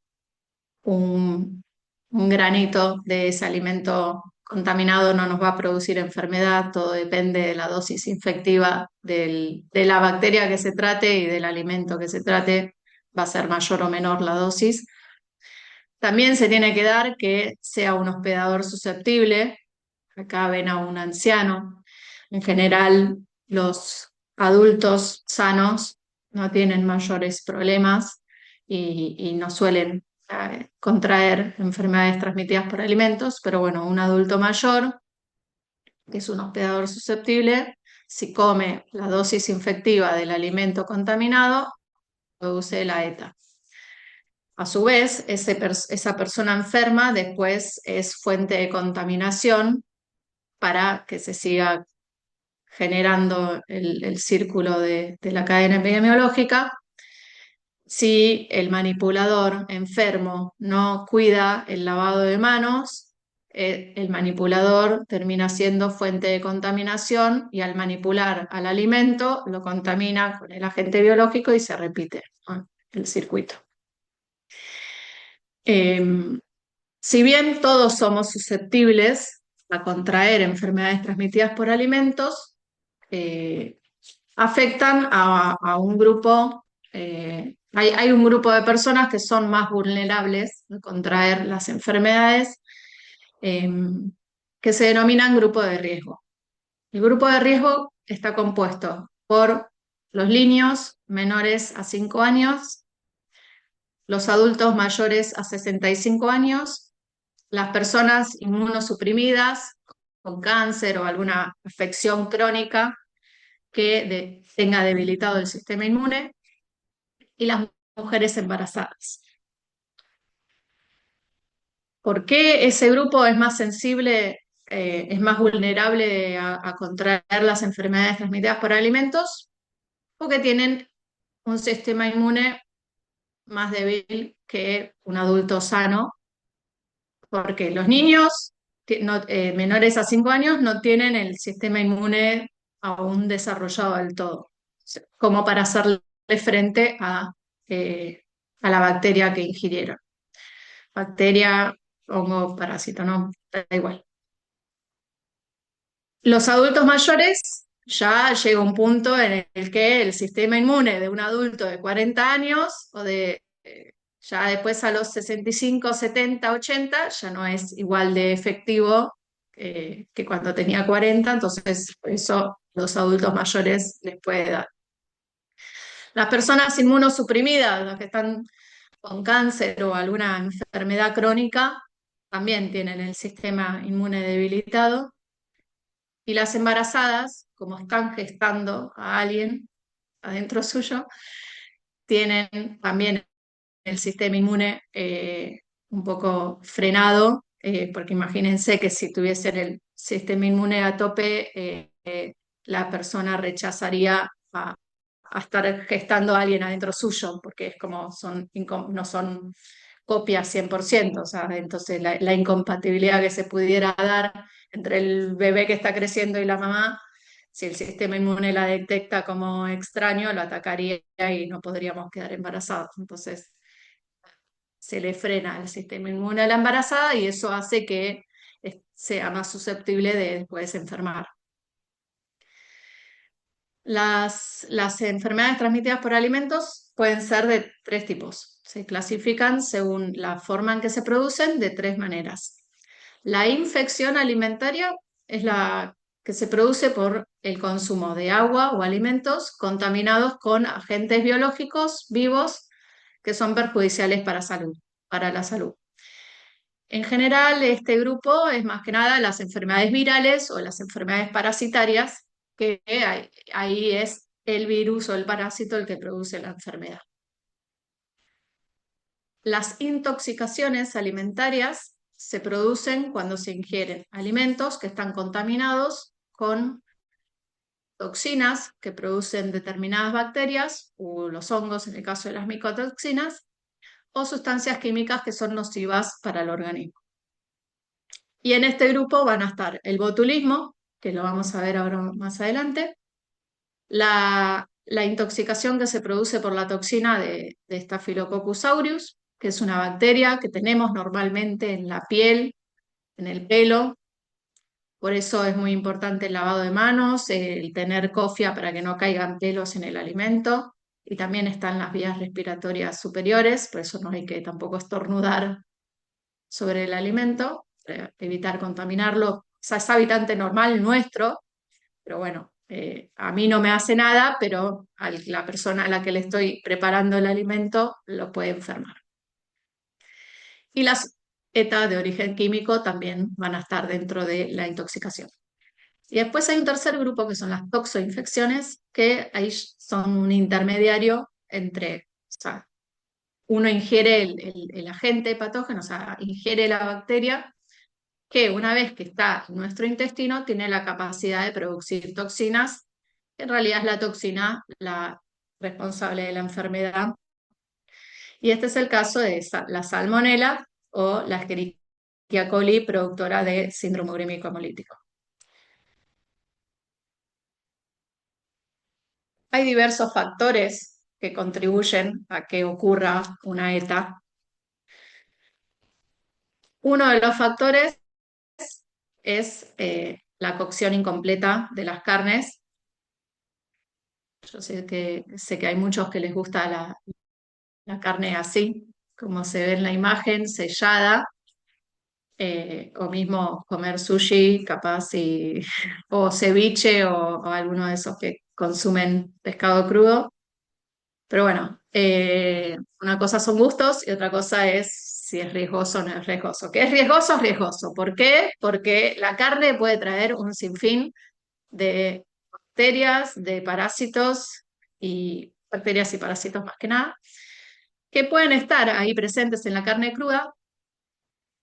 un granito de ese alimento contaminado no nos va a producir enfermedad, todo depende de la dosis infectiva de la bacteria que se trate y del alimento que se trate, va a ser mayor o menor la dosis. También se tiene que dar que sea un hospedador susceptible. Acá ven a un anciano. En general, los adultos sanos no tienen mayores problemas y no suelen contraer enfermedades transmitidas por alimentos, pero bueno, un adulto mayor, que es un hospedador susceptible, si come la dosis infectiva del alimento contaminado, produce la ETA. A su vez, esa persona enferma después es fuente de contaminación para que se siga generando el círculo de la cadena epidemiológica. Si el manipulador enfermo no cuida el lavado de manos, el manipulador termina siendo fuente de contaminación y al manipular al alimento lo contamina con el agente biológico y se repite, ¿no?, el circuito. Si bien todos somos susceptibles a contraer enfermedades transmitidas por alimentos, eh, afectan a un grupo, hay un grupo de personas que son más vulnerables a contraer las enfermedades, eh, que se denominan grupo de riesgo. El grupo de riesgo está compuesto por los niños menores a 5 años, los adultos mayores a 65 años, las personas inmunosuprimidas con cáncer o alguna afección crónica que tenga debilitado el sistema inmune y las mujeres embarazadas. ¿Por qué ese grupo es más sensible, es más vulnerable a contraer las enfermedades transmitidas por alimentos? Porque tienen un sistema inmune más débil que un adulto sano, porque los niños menores a 5 años no tienen el sistema inmune aún desarrollado del todo, como para hacerle frente a la bacteria que ingirieron. Bacteria, hongo, parásito, no, da igual. Los adultos mayores ya llega un punto en el que el sistema inmune de un adulto de 40 años o ya después a los 65, 70, 80 ya no es igual de efectivo que cuando tenía 40, entonces por eso los adultos mayores les puede dar. Las personas inmunosuprimidas, las que están con cáncer o alguna enfermedad crónica, también tienen el sistema inmune debilitado. Y las embarazadas, como están gestando a alguien adentro suyo, tienen también el sistema inmune un poco frenado, porque imagínense que si tuviesen el sistema inmune a tope, la persona rechazaría a estar gestando a alguien adentro suyo, porque es como no son copias 100%, o sea, entonces la incompatibilidad que se pudiera dar entre el bebé que está creciendo y la mamá, si el sistema inmune la detecta como extraño, lo atacaría y no podríamos quedar embarazados. Entonces, se le frena el sistema inmune a la embarazada y eso hace que sea más susceptible de después enfermar. Las enfermedades transmitidas por alimentos pueden ser de 3 tipos. Se clasifican según la forma en que se producen de 3 maneras. La infección alimentaria es la que se produce por el consumo de agua o alimentos contaminados con agentes biológicos vivos que son perjudiciales para la salud. En general, este grupo es más que nada las enfermedades virales o las enfermedades parasitarias, que ahí es el virus o el parásito el que produce la enfermedad. Las intoxicaciones alimentarias se producen cuando se ingieren alimentos que están contaminados con toxinas que producen determinadas bacterias o los hongos en el caso de las micotoxinas o sustancias químicas que son nocivas para el organismo. Y en este grupo van a estar el botulismo, que lo vamos a ver ahora más adelante, la intoxicación que se produce por la toxina de Staphylococcus aureus, que es una bacteria que tenemos normalmente en la piel, en el pelo. Por eso es muy importante el lavado de manos, el tener cofia para que no caigan pelos en el alimento. Y también están las vías respiratorias superiores, por eso no hay que tampoco estornudar sobre el alimento, evitar contaminarlo. O sea, es habitante normal nuestro, pero bueno, a mí no me hace nada, pero a la persona a la que le estoy preparando el alimento lo puede enfermar. Y las ETA de origen químico también van a estar dentro de la intoxicación. Y después hay un tercer grupo que son las toxoinfecciones, que ahí son un intermediario entre, o sea, uno ingiere el agente patógeno, o sea, ingiere la bacteria, que una vez que está en nuestro intestino tiene la capacidad de producir toxinas, que en realidad es la toxina la responsable de la enfermedad. Y este es el caso de la salmonela o la Escherichia coli, productora de síndrome urémico hemolítico. Hay diversos factores que contribuyen a que ocurra una ETA. Uno de los factores es la cocción incompleta de las carnes. Yo sé que hay muchos que les gusta la carne así, como se ve en la imagen, sellada, o mismo comer sushi, capaz, o ceviche, o alguno de esos que consumen pescado crudo. Pero bueno, una cosa son gustos y otra cosa es si es riesgoso o no es riesgoso. ¿Qué es riesgoso? Es riesgoso. ¿Por qué? Porque la carne puede traer un sinfín de bacterias, de parásitos y bacterias y parásitos más que nada, que pueden estar ahí presentes en la carne cruda,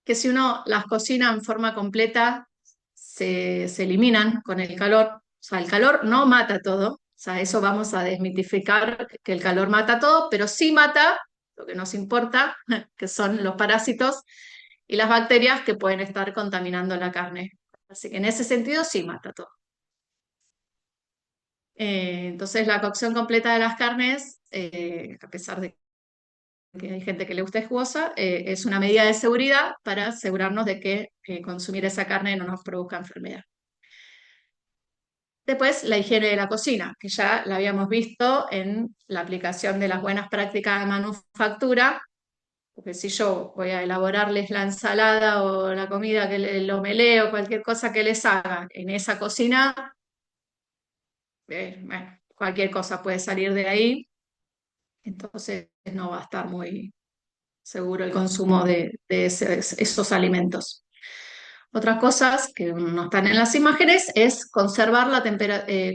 que si uno las cocina en forma completa, se eliminan con el calor. O sea, el calor no mata todo. O sea, eso vamos a desmitificar que el calor mata todo, pero sí mata lo que nos importa, que son los parásitos y las bacterias que pueden estar contaminando la carne. Así que en ese sentido sí mata todo. Entonces la cocción completa de las carnes, a pesar de que hay gente que le gusta jugosa, es una medida de seguridad para asegurarnos de que consumir esa carne no nos produzca enfermedad. Después, la higiene de la cocina, que ya la habíamos visto en la aplicación de las buenas prácticas de manufactura, porque si yo voy a elaborarles la ensalada o la comida, el omelé o cualquier cosa que les haga en esa cocina, bueno, cualquier cosa puede salir de ahí, entonces no va a estar muy seguro el consumo de esos alimentos. Otras cosas que no están en las imágenes es conservar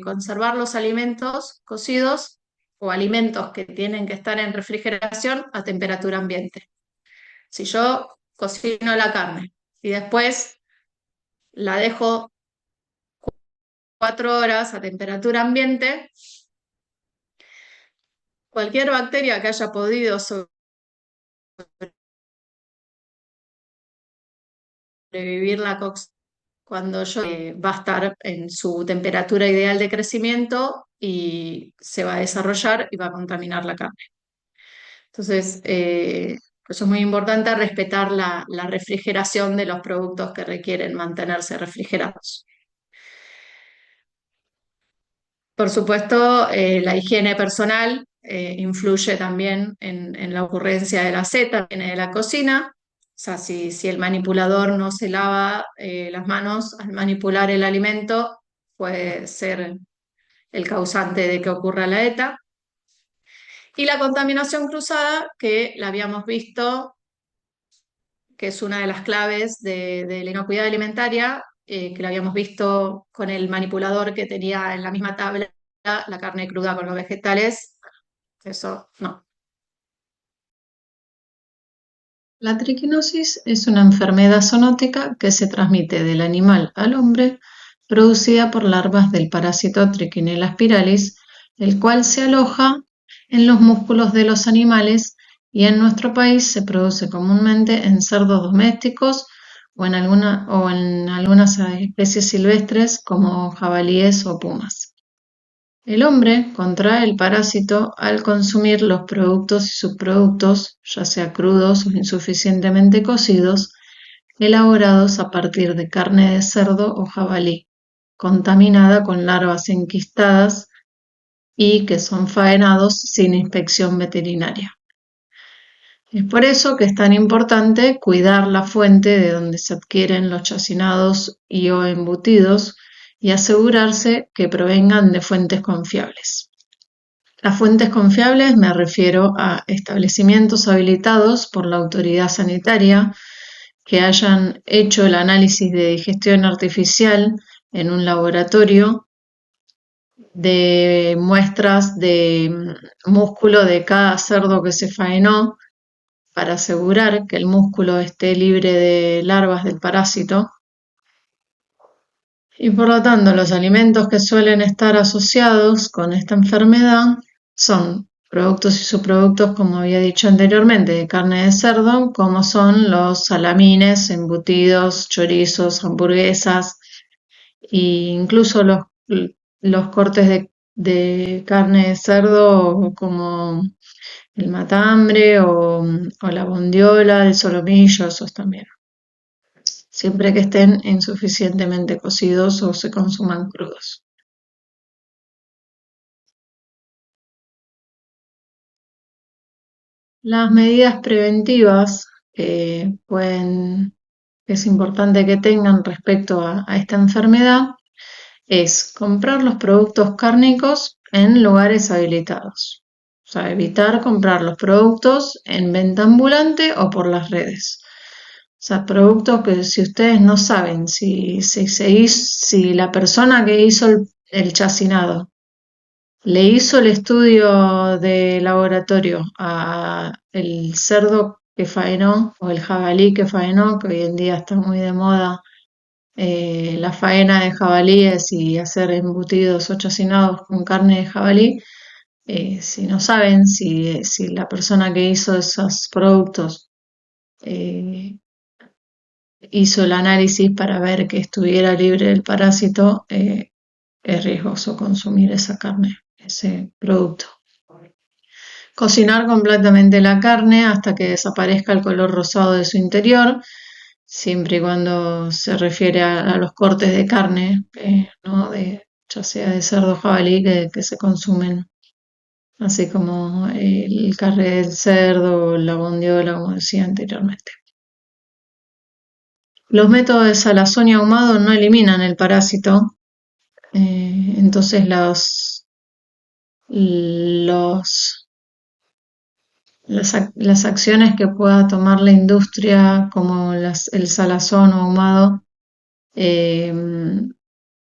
conservar los alimentos cocidos o alimentos que tienen que estar en refrigeración a temperatura ambiente. Si yo cocino la carne y después la dejo 4 horas a temperatura ambiente, cualquier bacteria que haya podido sobrevivir la cocción cuando yo va a estar en su temperatura ideal de crecimiento y se va a desarrollar y va a contaminar la carne. Entonces, por eso es muy importante respetar la refrigeración de los productos que requieren mantenerse refrigerados. Por supuesto, la higiene personal influye también en la ocurrencia de la seta, de la cocina. O sea, si el manipulador no se lava las manos al manipular el alimento, puede ser el causante de que ocurra la ETA. Y la contaminación cruzada, que la habíamos visto, que es una de las claves de la inocuidad alimentaria, que la habíamos visto con el manipulador que tenía en la misma tabla la carne cruda con los vegetales. Eso no. La triquinosis es una enfermedad zoonótica que se transmite del animal al hombre, producida por larvas del parásito Trichinella spiralis, el cual se aloja en los músculos de los animales y en nuestro país se produce comúnmente en cerdos domésticos o en algunas especies silvestres como jabalíes o pumas. El hombre contrae el parásito al consumir los productos y subproductos, ya sea crudos o insuficientemente cocidos, elaborados a partir de carne de cerdo o jabalí, contaminada con larvas enquistadas y que son faenados sin inspección veterinaria. Es por eso que es tan importante cuidar la fuente de donde se adquieren los chacinados y o embutidos y asegurarse que provengan de fuentes confiables. Las fuentes confiables me refiero a establecimientos habilitados por la autoridad sanitaria que hayan hecho el análisis de digestión artificial en un laboratorio de muestras de músculo de cada cerdo que se faenó para asegurar que el músculo esté libre de larvas del parásito. Y por lo tanto, los alimentos que suelen estar asociados con esta enfermedad son productos y subproductos, como había dicho anteriormente, de carne de cerdo, como son los salamines, embutidos, chorizos, hamburguesas e incluso los cortes de carne de cerdo como el matambre o la bondiola, el solomillo, esos también. Siempre que estén insuficientemente cocidos o se consuman crudos. Las medidas preventivas que es importante que tengan respecto a esta enfermedad es comprar los productos cárnicos en lugares habilitados. O sea, evitar comprar los productos en venta ambulante o por las redes. O sea, productos que si ustedes no saben si la persona que hizo el chacinado le hizo el estudio de laboratorio a el cerdo que faenó o el jabalí que faenó, que hoy en día está muy de moda la faena de jabalíes y hacer embutidos o chacinados con carne de jabalí, si no saben si la persona que hizo esos productos hizo el análisis para ver que estuviera libre del parásito, es riesgoso consumir esa carne, ese producto. Cocinar completamente la carne hasta que desaparezca el color rosado de su interior, siempre y cuando se refiere a los cortes de carne, ¿no? Ya sea de cerdo o jabalí que se consumen, así como el carne del cerdo o la bondiola, como decía anteriormente. Los métodos de salazón y ahumado no eliminan el parásito, entonces las acciones que pueda tomar la industria, como el salazón o ahumado,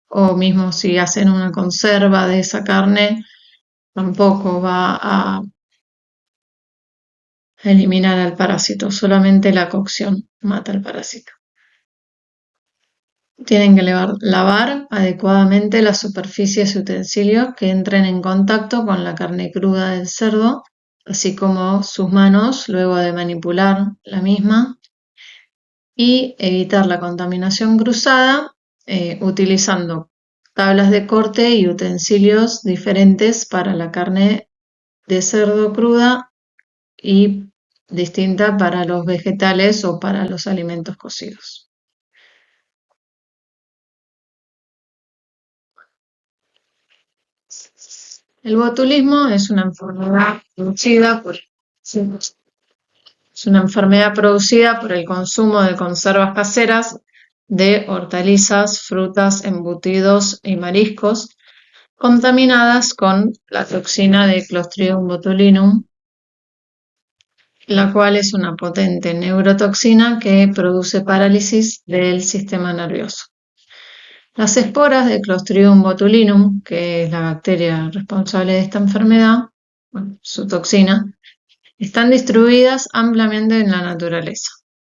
o mismo si hacen una conserva de esa carne, tampoco va a eliminar al parásito, solamente la cocción mata al parásito. Tienen que lavar adecuadamente las superficies y utensilios que entren en contacto con la carne cruda del cerdo, así como sus manos luego de manipular la misma, y evitar la contaminación cruzada utilizando tablas de corte y utensilios diferentes para la carne de cerdo cruda y distinta para los vegetales o para los alimentos cocidos. El botulismo es una enfermedad producida por el consumo de conservas caseras de hortalizas, frutas, embutidos y mariscos contaminadas con la toxina de Clostridium botulinum, la cual es una potente neurotoxina que produce parálisis del sistema nervioso. Las esporas de Clostridium botulinum, que es la bacteria responsable de esta enfermedad, su toxina, están distribuidas ampliamente en la naturaleza.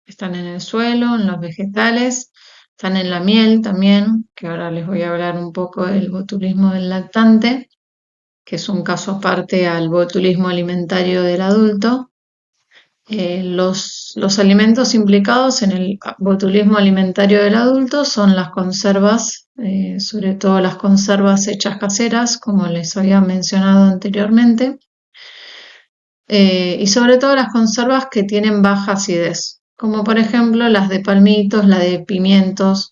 Están en el suelo, en los vegetales, están en la miel también, que ahora les voy a hablar un poco del botulismo del lactante, que es un caso aparte al botulismo alimentario del adulto. Los alimentos implicados en el botulismo alimentario del adulto son las conservas, sobre todo las conservas hechas caseras, como les había mencionado anteriormente, y sobre todo las conservas que tienen baja acidez, como por ejemplo las de palmitos, la de pimientos,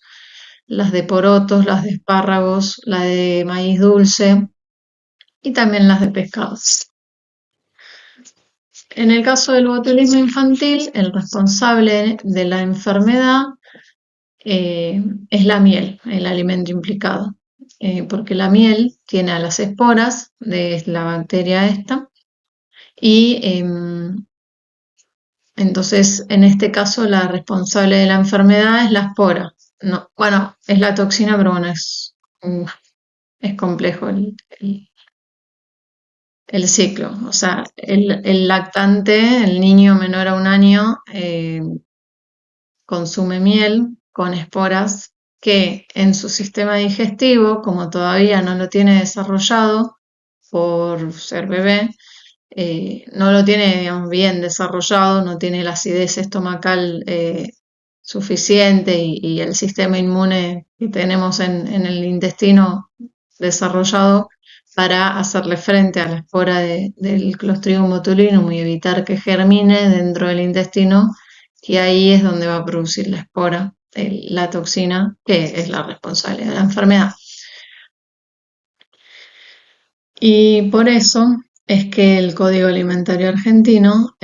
las de porotos, las de espárragos, la de maíz dulce y también las de pescados. En el caso del botulismo infantil, el responsable de la enfermedad es la miel, el alimento implicado, porque la miel tiene a las esporas de la bacteria esta y entonces en este caso la responsable de la enfermedad es la espora. No, bueno, es la toxina, pero bueno, es complejo el ciclo. O sea, el lactante, el niño menor a 1 año, consume miel con esporas que en su sistema digestivo, como todavía no lo tiene desarrollado por ser bebé, no lo tiene, digamos, bien desarrollado, no tiene la acidez estomacal suficiente y el sistema inmune que tenemos en el intestino desarrollado para hacerle frente a la espora del Clostridium botulinum y evitar que germine dentro del intestino, y ahí es donde va a producir la espora, la toxina, que es la responsable de la enfermedad. Y por eso es que el Código Alimentario Argentino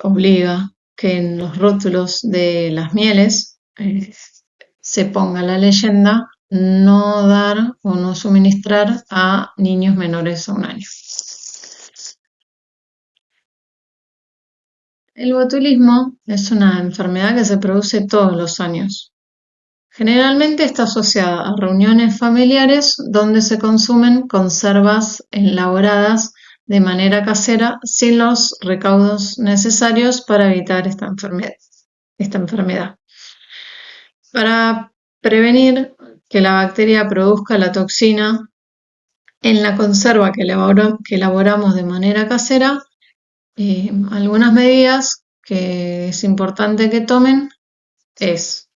obliga que en los rótulos de las mieles se ponga la leyenda no dar o no suministrar a niños menores a 1 año. El botulismo es una enfermedad que se produce todos los años. Generalmente está asociada a reuniones familiares donde se consumen conservas elaboradas de manera casera sin los recaudos necesarios para evitar esta enfermedad. Para prevenir que la bacteria produzca la toxina en la conserva que elaboramos de manera casera, algunas medidas que es importante que tomen es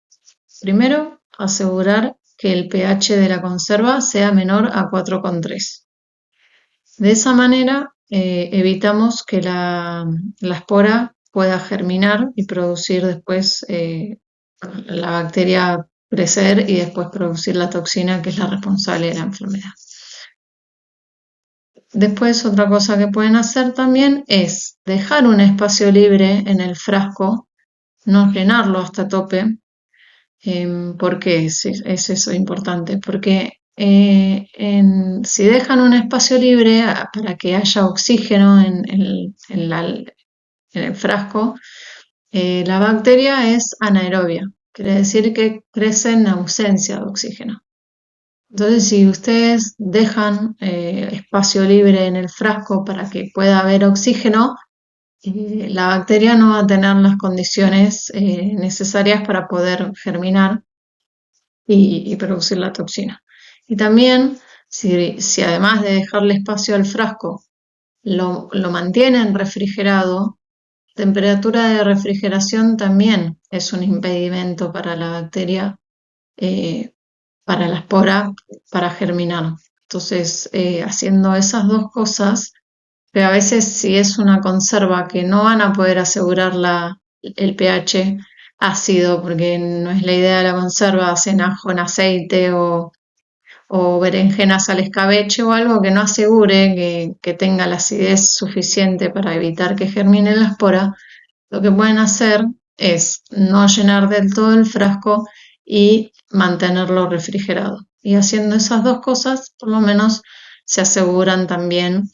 Primero, asegurar que el pH de la conserva sea menor a 4,3. De esa manera evitamos que la espora pueda germinar y producir después la bacteria crecer y después producir la toxina que es la responsable de la enfermedad. Después, otra cosa que pueden hacer también es dejar un espacio libre en el frasco, no llenarlo hasta tope. ¿Por qué es eso importante? Porque si dejan un espacio libre para que haya oxígeno en el frasco, la bacteria es anaerobia, quiere decir que crece en ausencia de oxígeno. Entonces, si ustedes dejan espacio libre en el frasco para que pueda haber oxígeno, la bacteria no va a tener las condiciones necesarias para poder germinar y producir la toxina. Y también, si además de dejarle espacio al frasco, lo mantienen refrigerado, temperatura de refrigeración también es un impedimento para la bacteria, para la espora, para germinar. Entonces, haciendo esas dos cosas, que a veces si es una conserva que no van a poder asegurar el pH ácido, porque no es la idea de la conserva, hacen ajo en aceite o berenjenas al escabeche o algo que no asegure que tenga la acidez suficiente para evitar que germine la espora, lo que pueden hacer es no llenar del todo el frasco y mantenerlo refrigerado. Y haciendo esas dos cosas, por lo menos se aseguran también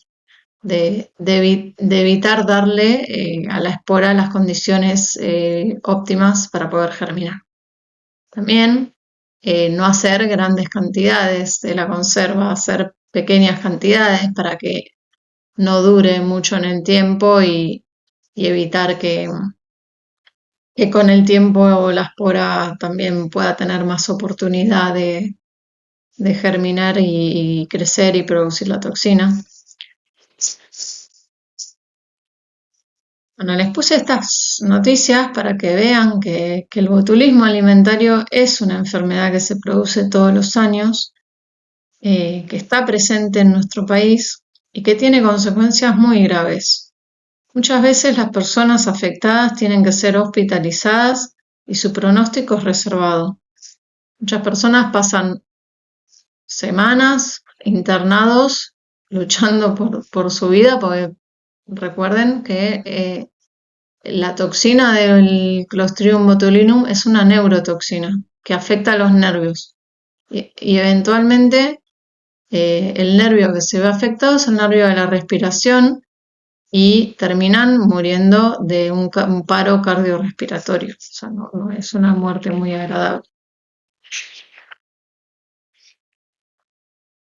de evitar darle a la espora las condiciones óptimas para poder germinar. También no hacer grandes cantidades de la conserva, hacer pequeñas cantidades para que no dure mucho en el tiempo y evitar que con el tiempo la espora también pueda tener más oportunidad de germinar y crecer y producir la toxina. Bueno, les puse estas noticias para que vean que el botulismo alimentario es una enfermedad que se produce todos los años, que está presente en nuestro país y que tiene consecuencias muy graves. Muchas veces las personas afectadas tienen que ser hospitalizadas y su pronóstico es reservado. Muchas personas pasan semanas internados luchando por su vida, porque recuerden que la toxina del Clostridium botulinum es una neurotoxina que afecta a los nervios y eventualmente el nervio que se ve afectado es el nervio de la respiración y terminan muriendo de un paro cardiorrespiratorio. O sea, no es una muerte muy agradable.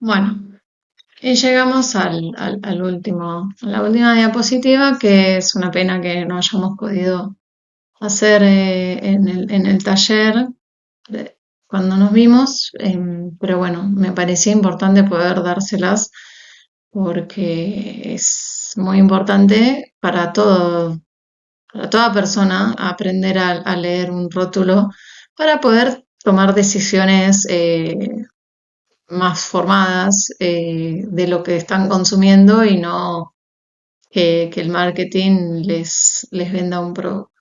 Bueno, y llegamos a la última diapositiva, que es una pena que no hayamos podido hacer en el taller cuando nos vimos, pero bueno, me parecía importante poder dárselas porque es muy importante para toda persona aprender a leer un rótulo para poder tomar decisiones más formadas de lo que están consumiendo y no que el marketing les venda un producto.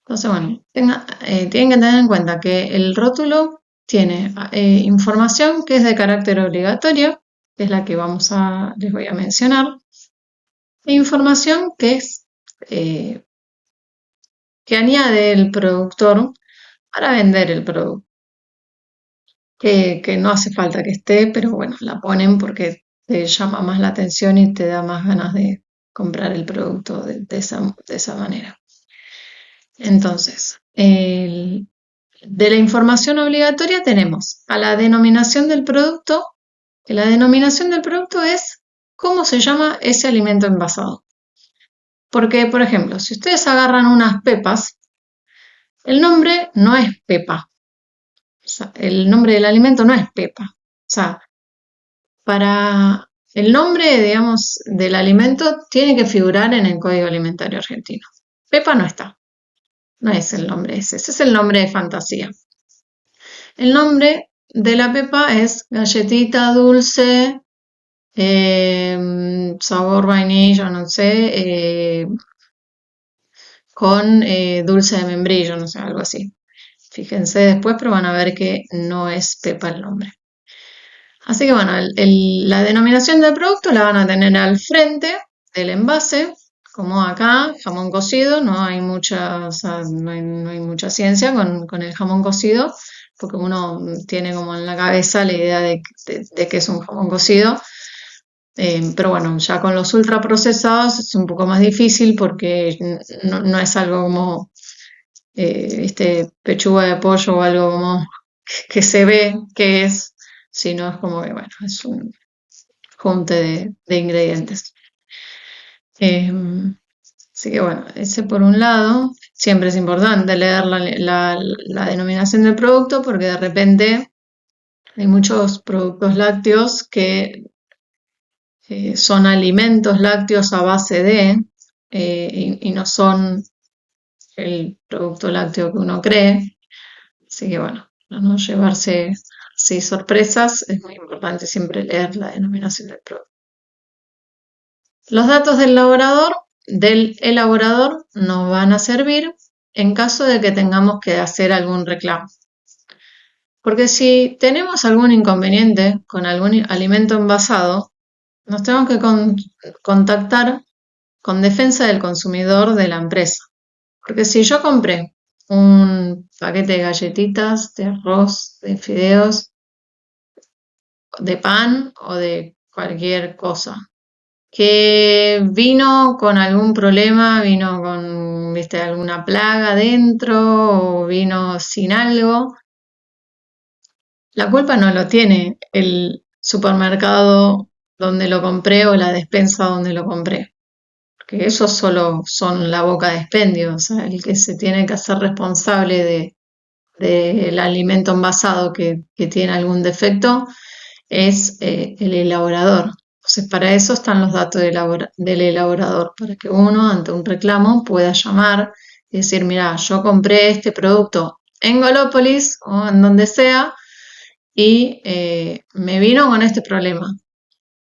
Entonces, bueno, tienen que tener en cuenta que el rótulo tiene información que es de carácter obligatorio, que es la que les voy a mencionar, e información que es que añade el productor para vender el producto, que no hace falta que esté, pero bueno, la ponen porque te llama más la atención y te da más ganas de comprar el producto de esa manera. Entonces, de la información obligatoria tenemos a la denominación del producto, que la denominación del producto es cómo se llama ese alimento envasado. Porque, por ejemplo, si ustedes agarran unas pepas, el nombre no es pepa. O sea, el nombre del alimento no es pepa. O sea, para el nombre, digamos, del alimento tiene que figurar en el Código Alimentario Argentino. Pepa no está. no es el nombre ese es el nombre de fantasía. El nombre de la pepa es galletita dulce, sabor vainilla, no sé, con dulce de membrillo, no sé, algo así. Fíjense después, pero van a ver que no es pepa el nombre. Así que bueno, la denominación del producto la van a tener al frente del envase, como acá, jamón cocido, no hay mucha, o sea, no hay mucha ciencia con el jamón cocido, porque uno tiene como en la cabeza la idea de que es un jamón cocido. Pero bueno, ya con los ultraprocesados es un poco más difícil porque no es algo como pechuga de pollo o algo como que se ve que es, sino es como que bueno, es un junte de ingredientes. Así que bueno, ese por un lado, siempre es importante leer la denominación del producto porque de repente hay muchos productos lácteos que son alimentos lácteos a base de y no son el producto lácteo que uno cree. Así que bueno, para no llevarse así sorpresas, es muy importante siempre leer la denominación del producto. Los datos del elaborador nos van a servir en caso de que tengamos que hacer algún reclamo. Porque si tenemos algún inconveniente con algún alimento envasado, nos tenemos que contactar con defensa del consumidor de la empresa. Porque si yo compré un paquete de galletitas, de arroz, de fideos, de pan o de cualquier cosa, que vino con algún problema, vino con, viste, alguna plaga dentro o vino sin algo, la culpa no lo tiene el supermercado donde lo compré o la despensa donde lo compré. Porque eso solo son la boca de expendio, o sea, el que se tiene que hacer responsable del alimento envasado que tiene algún defecto es el elaborador. Entonces, para eso están los datos del elaborador, para que uno, ante un reclamo, pueda llamar y decir, mira, yo compré este producto en Golópolis o en donde sea y me vino con este problema.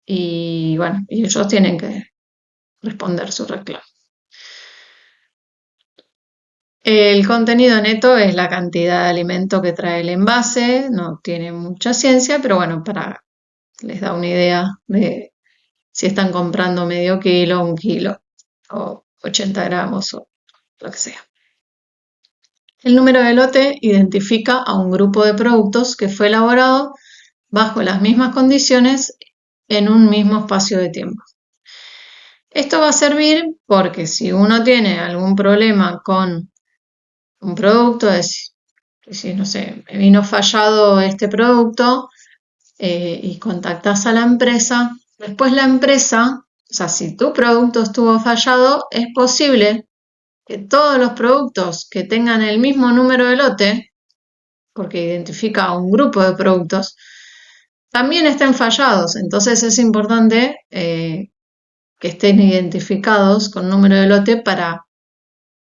Y bueno, y ellos tienen que responder su reclamo. El contenido neto es la cantidad de alimento que trae el envase, no tiene mucha ciencia, pero bueno, les da una idea de si están comprando medio kilo, un kilo, o 80 gramos, o lo que sea. El número de lote identifica a un grupo de productos que fue elaborado bajo las mismas condiciones en un mismo espacio de tiempo. Esto va a servir porque si uno tiene algún problema con un producto, si no sé, me vino fallado este producto y contactas a la empresa, después la empresa, o sea, si tu producto estuvo fallado, es posible que todos los productos que tengan el mismo número de lote, porque identifica a un grupo de productos, también estén fallados. Entonces es importante que estén identificados con número de lote para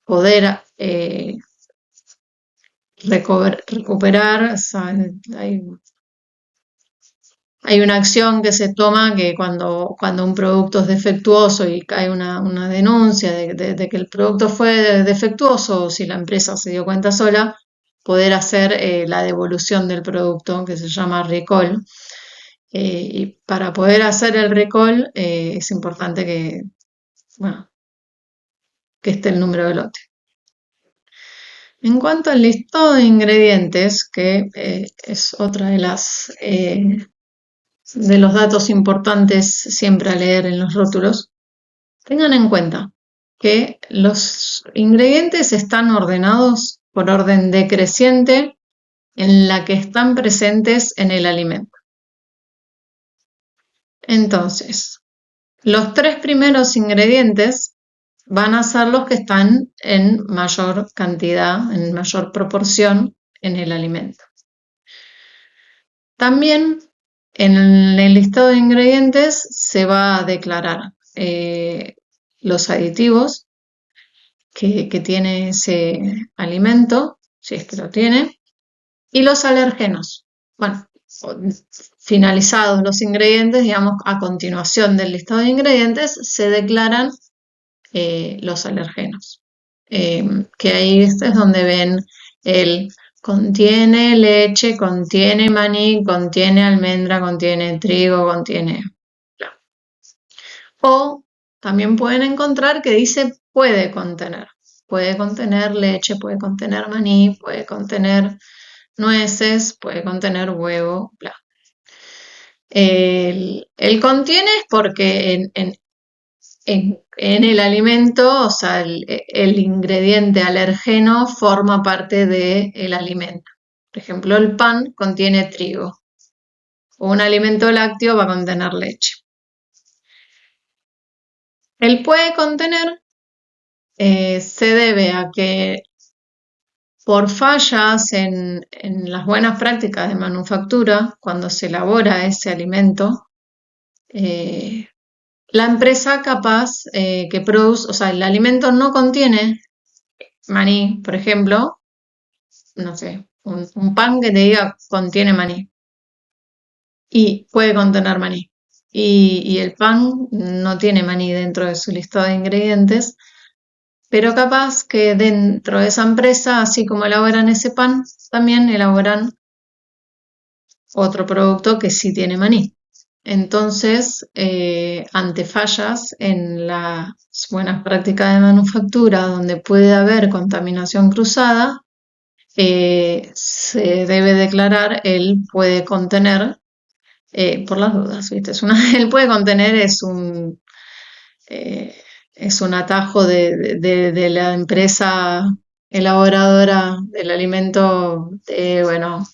poder recuperar. O sea, hay una acción que se toma que cuando un producto es defectuoso y cae una denuncia de que el producto fue defectuoso, o si la empresa se dio cuenta sola, poder hacer la devolución del producto, que se llama recall. Y para poder hacer el recall es importante que esté el número de lote. En cuanto al listado de ingredientes, que es otra de los datos importantes siempre a leer en los rótulos, tengan en cuenta que los ingredientes están ordenados por orden decreciente en la que están presentes en el alimento. Entonces, los 3 primeros ingredientes van a ser los que están en mayor cantidad, en mayor proporción en el alimento. También en el listado de ingredientes se va a declarar los aditivos que tiene ese alimento, si es que lo tiene, y los alérgenos. Bueno, finalizados los ingredientes, digamos, a continuación del listado de ingredientes, se declaran los alérgenos. Que ahí es donde ven el contiene leche, contiene maní, contiene almendra, contiene trigo, contiene... O también pueden encontrar que dice puede contener. Puede contener leche, puede contener maní, puede contener nueces, puede contener huevo, bla. El contiene es porque en el alimento, o sea, el ingrediente alergeno forma parte del alimento. Por ejemplo, el pan contiene trigo. O un alimento lácteo va a contener leche. El puede contener se debe a que por fallas en las buenas prácticas de manufactura, cuando se elabora ese alimento, la empresa capaz que produce, o sea, el alimento no contiene maní, por ejemplo, no sé, un pan que te diga contiene maní y puede contener maní. Y el pan no tiene maní dentro de su listado de ingredientes, pero capaz que dentro de esa empresa, así como elaboran ese pan, también elaboran otro producto que sí tiene maní. Entonces, ante fallas en las buenas prácticas de manufactura, donde puede haber contaminación cruzada, se debe declarar el puede contener, por las dudas, ¿viste? El puede contener es un atajo de la empresa elaboradora del alimento, bueno,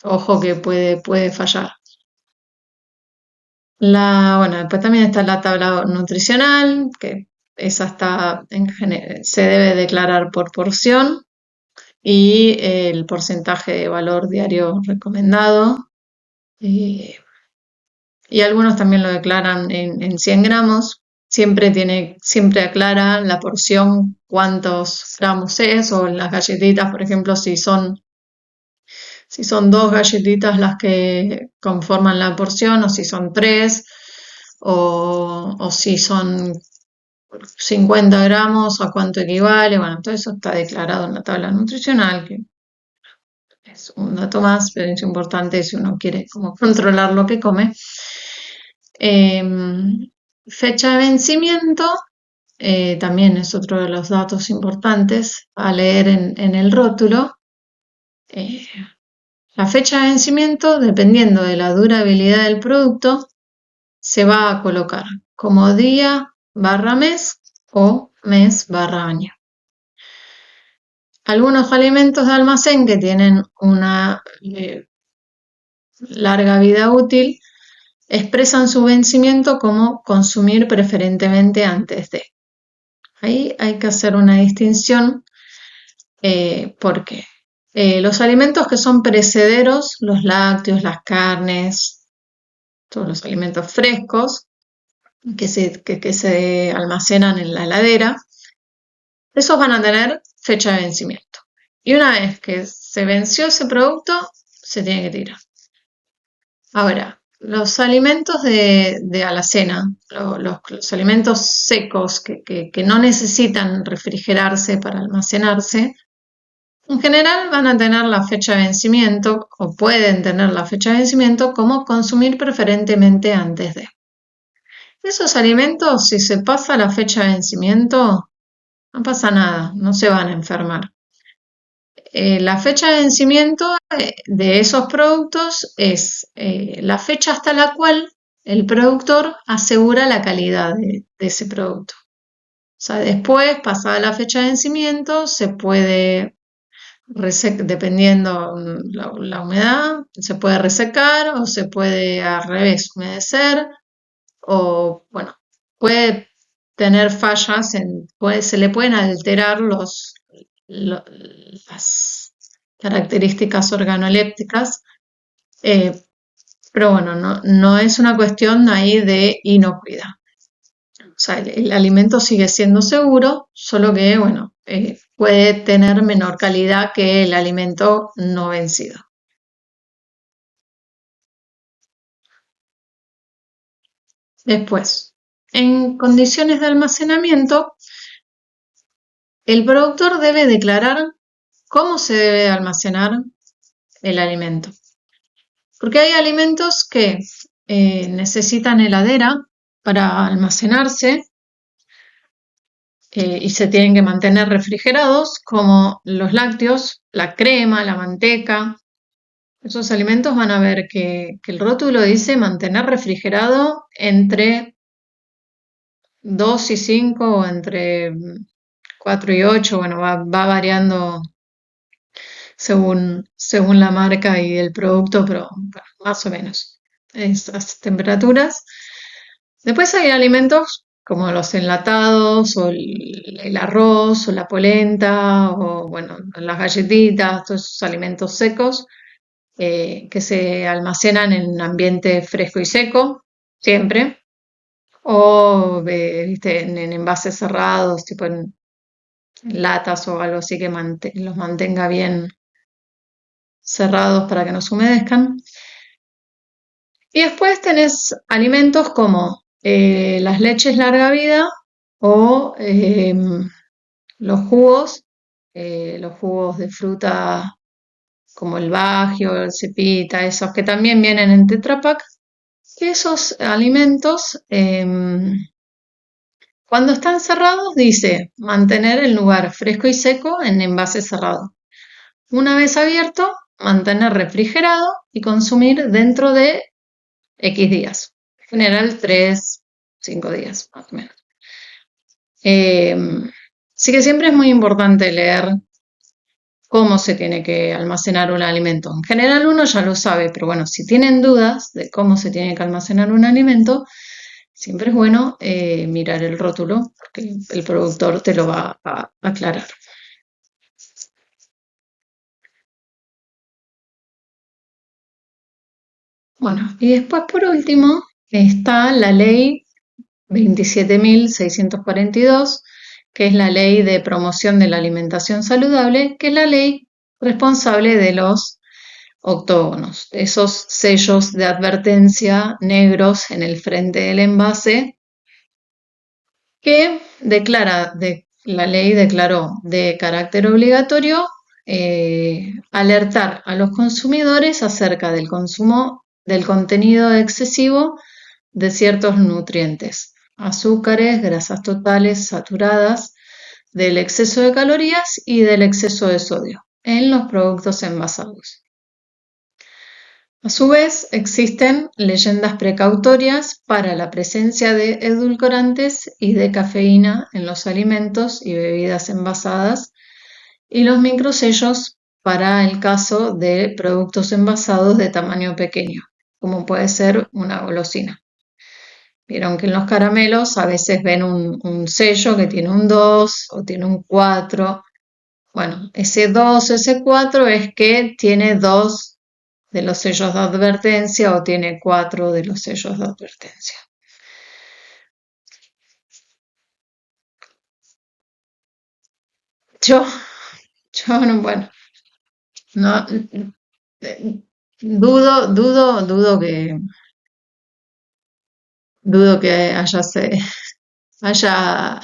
ojo que puede fallar. Bueno, después también está la tabla nutricional, que esa se debe declarar por porción y el porcentaje de valor diario recomendado. Y algunos también lo declaran en 100 gramos. Siempre aclara la porción cuántos gramos es, o en las galletitas, por ejemplo, si son 2 galletitas las que conforman la porción, o si son 3, o si son 50 gramos, a cuánto equivale. Bueno, todo eso está declarado en la tabla nutricional, que es un dato más, pero es importante si uno quiere como controlar lo que come. Fecha de vencimiento también es otro de los datos importantes a leer en el rótulo. La fecha de vencimiento, dependiendo de la durabilidad del producto, se va a colocar como día/mes o mes/año. Algunos alimentos de almacén que tienen una larga vida útil expresan su vencimiento como consumir preferentemente antes de. Ahí hay que hacer una distinción porque los alimentos que son perecederos, los lácteos, las carnes, todos los alimentos frescos que se almacenan en la heladera, esos van a tener fecha de vencimiento. Y una vez que se venció ese producto, se tiene que tirar. Ahora, los alimentos de alacena, los alimentos secos que no necesitan refrigerarse para almacenarse, en general van a tener la fecha de vencimiento, o pueden tener la fecha de vencimiento, como consumir preferentemente antes de. Esos alimentos, si se pasa la fecha de vencimiento, no pasa nada, no se van a enfermar. La fecha de vencimiento de esos productos es la fecha hasta la cual el productor asegura la calidad de ese producto. O sea, después, pasada la fecha de vencimiento, se puede, dependiendo la humedad, se puede resecar o se puede al revés humedecer, o bueno, puede tener fallas, se le pueden alterar las características organolépticas, pero bueno, no es una cuestión ahí de inocuidad. O sea, el alimento sigue siendo seguro, solo que, bueno, puede tener menor calidad que el alimento no vencido. Después, en condiciones de almacenamiento, el productor debe declarar cómo se debe almacenar el alimento. Porque hay alimentos que necesitan heladera para almacenarse y se tienen que mantener refrigerados, como los lácteos, la crema, la manteca. Esos alimentos van a ver que el rótulo dice mantener refrigerado entre 2 y 5 o entre 4 y 8, bueno, va variando según la marca y el producto, pero bueno, más o menos esas temperaturas. Después hay alimentos como los enlatados o el arroz o la polenta o bueno, las galletitas, todos esos alimentos secos que se almacenan en ambiente fresco y seco, siempre, o viste, en envases cerrados, tipo en latas o algo así que los mantenga bien cerrados para que no se humedezcan. Y después tenés alimentos como las leches larga vida o los jugos de fruta como el Bagio, el Cepita, esos que también vienen en Tetra Pak. Esos alimentos, cuando están cerrados, dice mantener el lugar fresco y seco en envase cerrado. Una vez abierto, mantener refrigerado y consumir dentro de X días. En general, 3, 5 días, más o menos. Así que siempre es muy importante leer cómo se tiene que almacenar un alimento. En general uno ya lo sabe, pero bueno, si tienen dudas de cómo se tiene que almacenar un alimento, siempre es bueno mirar el rótulo, porque el productor te lo va a aclarar. Bueno, y después por último está la ley 27.642, que es la ley de promoción de la alimentación saludable, que es la ley responsable de los octógonos, esos sellos de advertencia negros en el frente del envase, que la ley declaró de carácter obligatorio alertar a los consumidores acerca del consumo del contenido excesivo de ciertos nutrientes, azúcares, grasas totales, saturadas, del exceso de calorías y del exceso de sodio en los productos envasados. A su vez, existen leyendas precautorias para la presencia de edulcorantes y de cafeína en los alimentos y bebidas envasadas y los microsellos para el caso de productos envasados de tamaño pequeño, como puede ser una golosina. Vieron que en los caramelos a veces ven un sello que tiene un 2 o tiene un 4. Bueno, ese 2 o ese 4 es que tiene 2 de los sellos de advertencia o tiene 4 de los sellos de advertencia. Yo no, bueno, no, dudo que haya,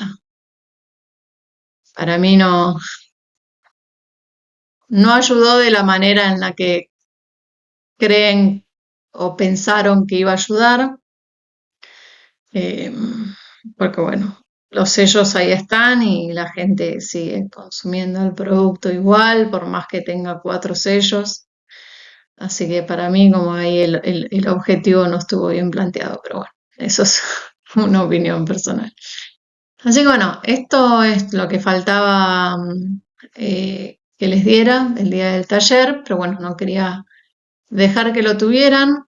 para mí no ayudó de la manera en la que creen o pensaron que iba a ayudar, porque bueno, los sellos ahí están y la gente sigue consumiendo el producto igual, por más que tenga 4 sellos. Así que para mí como ahí el objetivo no estuvo bien planteado, pero bueno, eso es una opinión personal. Así que bueno, esto es lo que faltaba que les diera el día del taller, pero bueno, no quería dejar que lo tuvieran.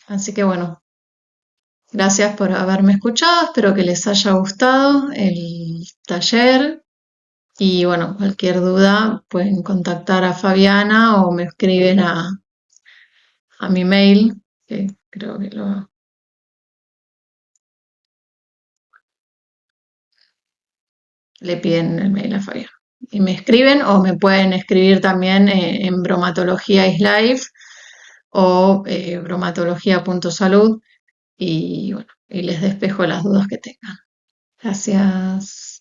Así que bueno, gracias por haberme escuchado, espero que les haya gustado el taller y bueno, cualquier duda pueden contactar a Fabiana o me escriben a mi mail, que creo que lo le piden el mail a Fabián. Y me escriben o me pueden escribir también en Bromatología is Life o bromatología.salud y bueno, y les despejo las dudas que tengan. Gracias.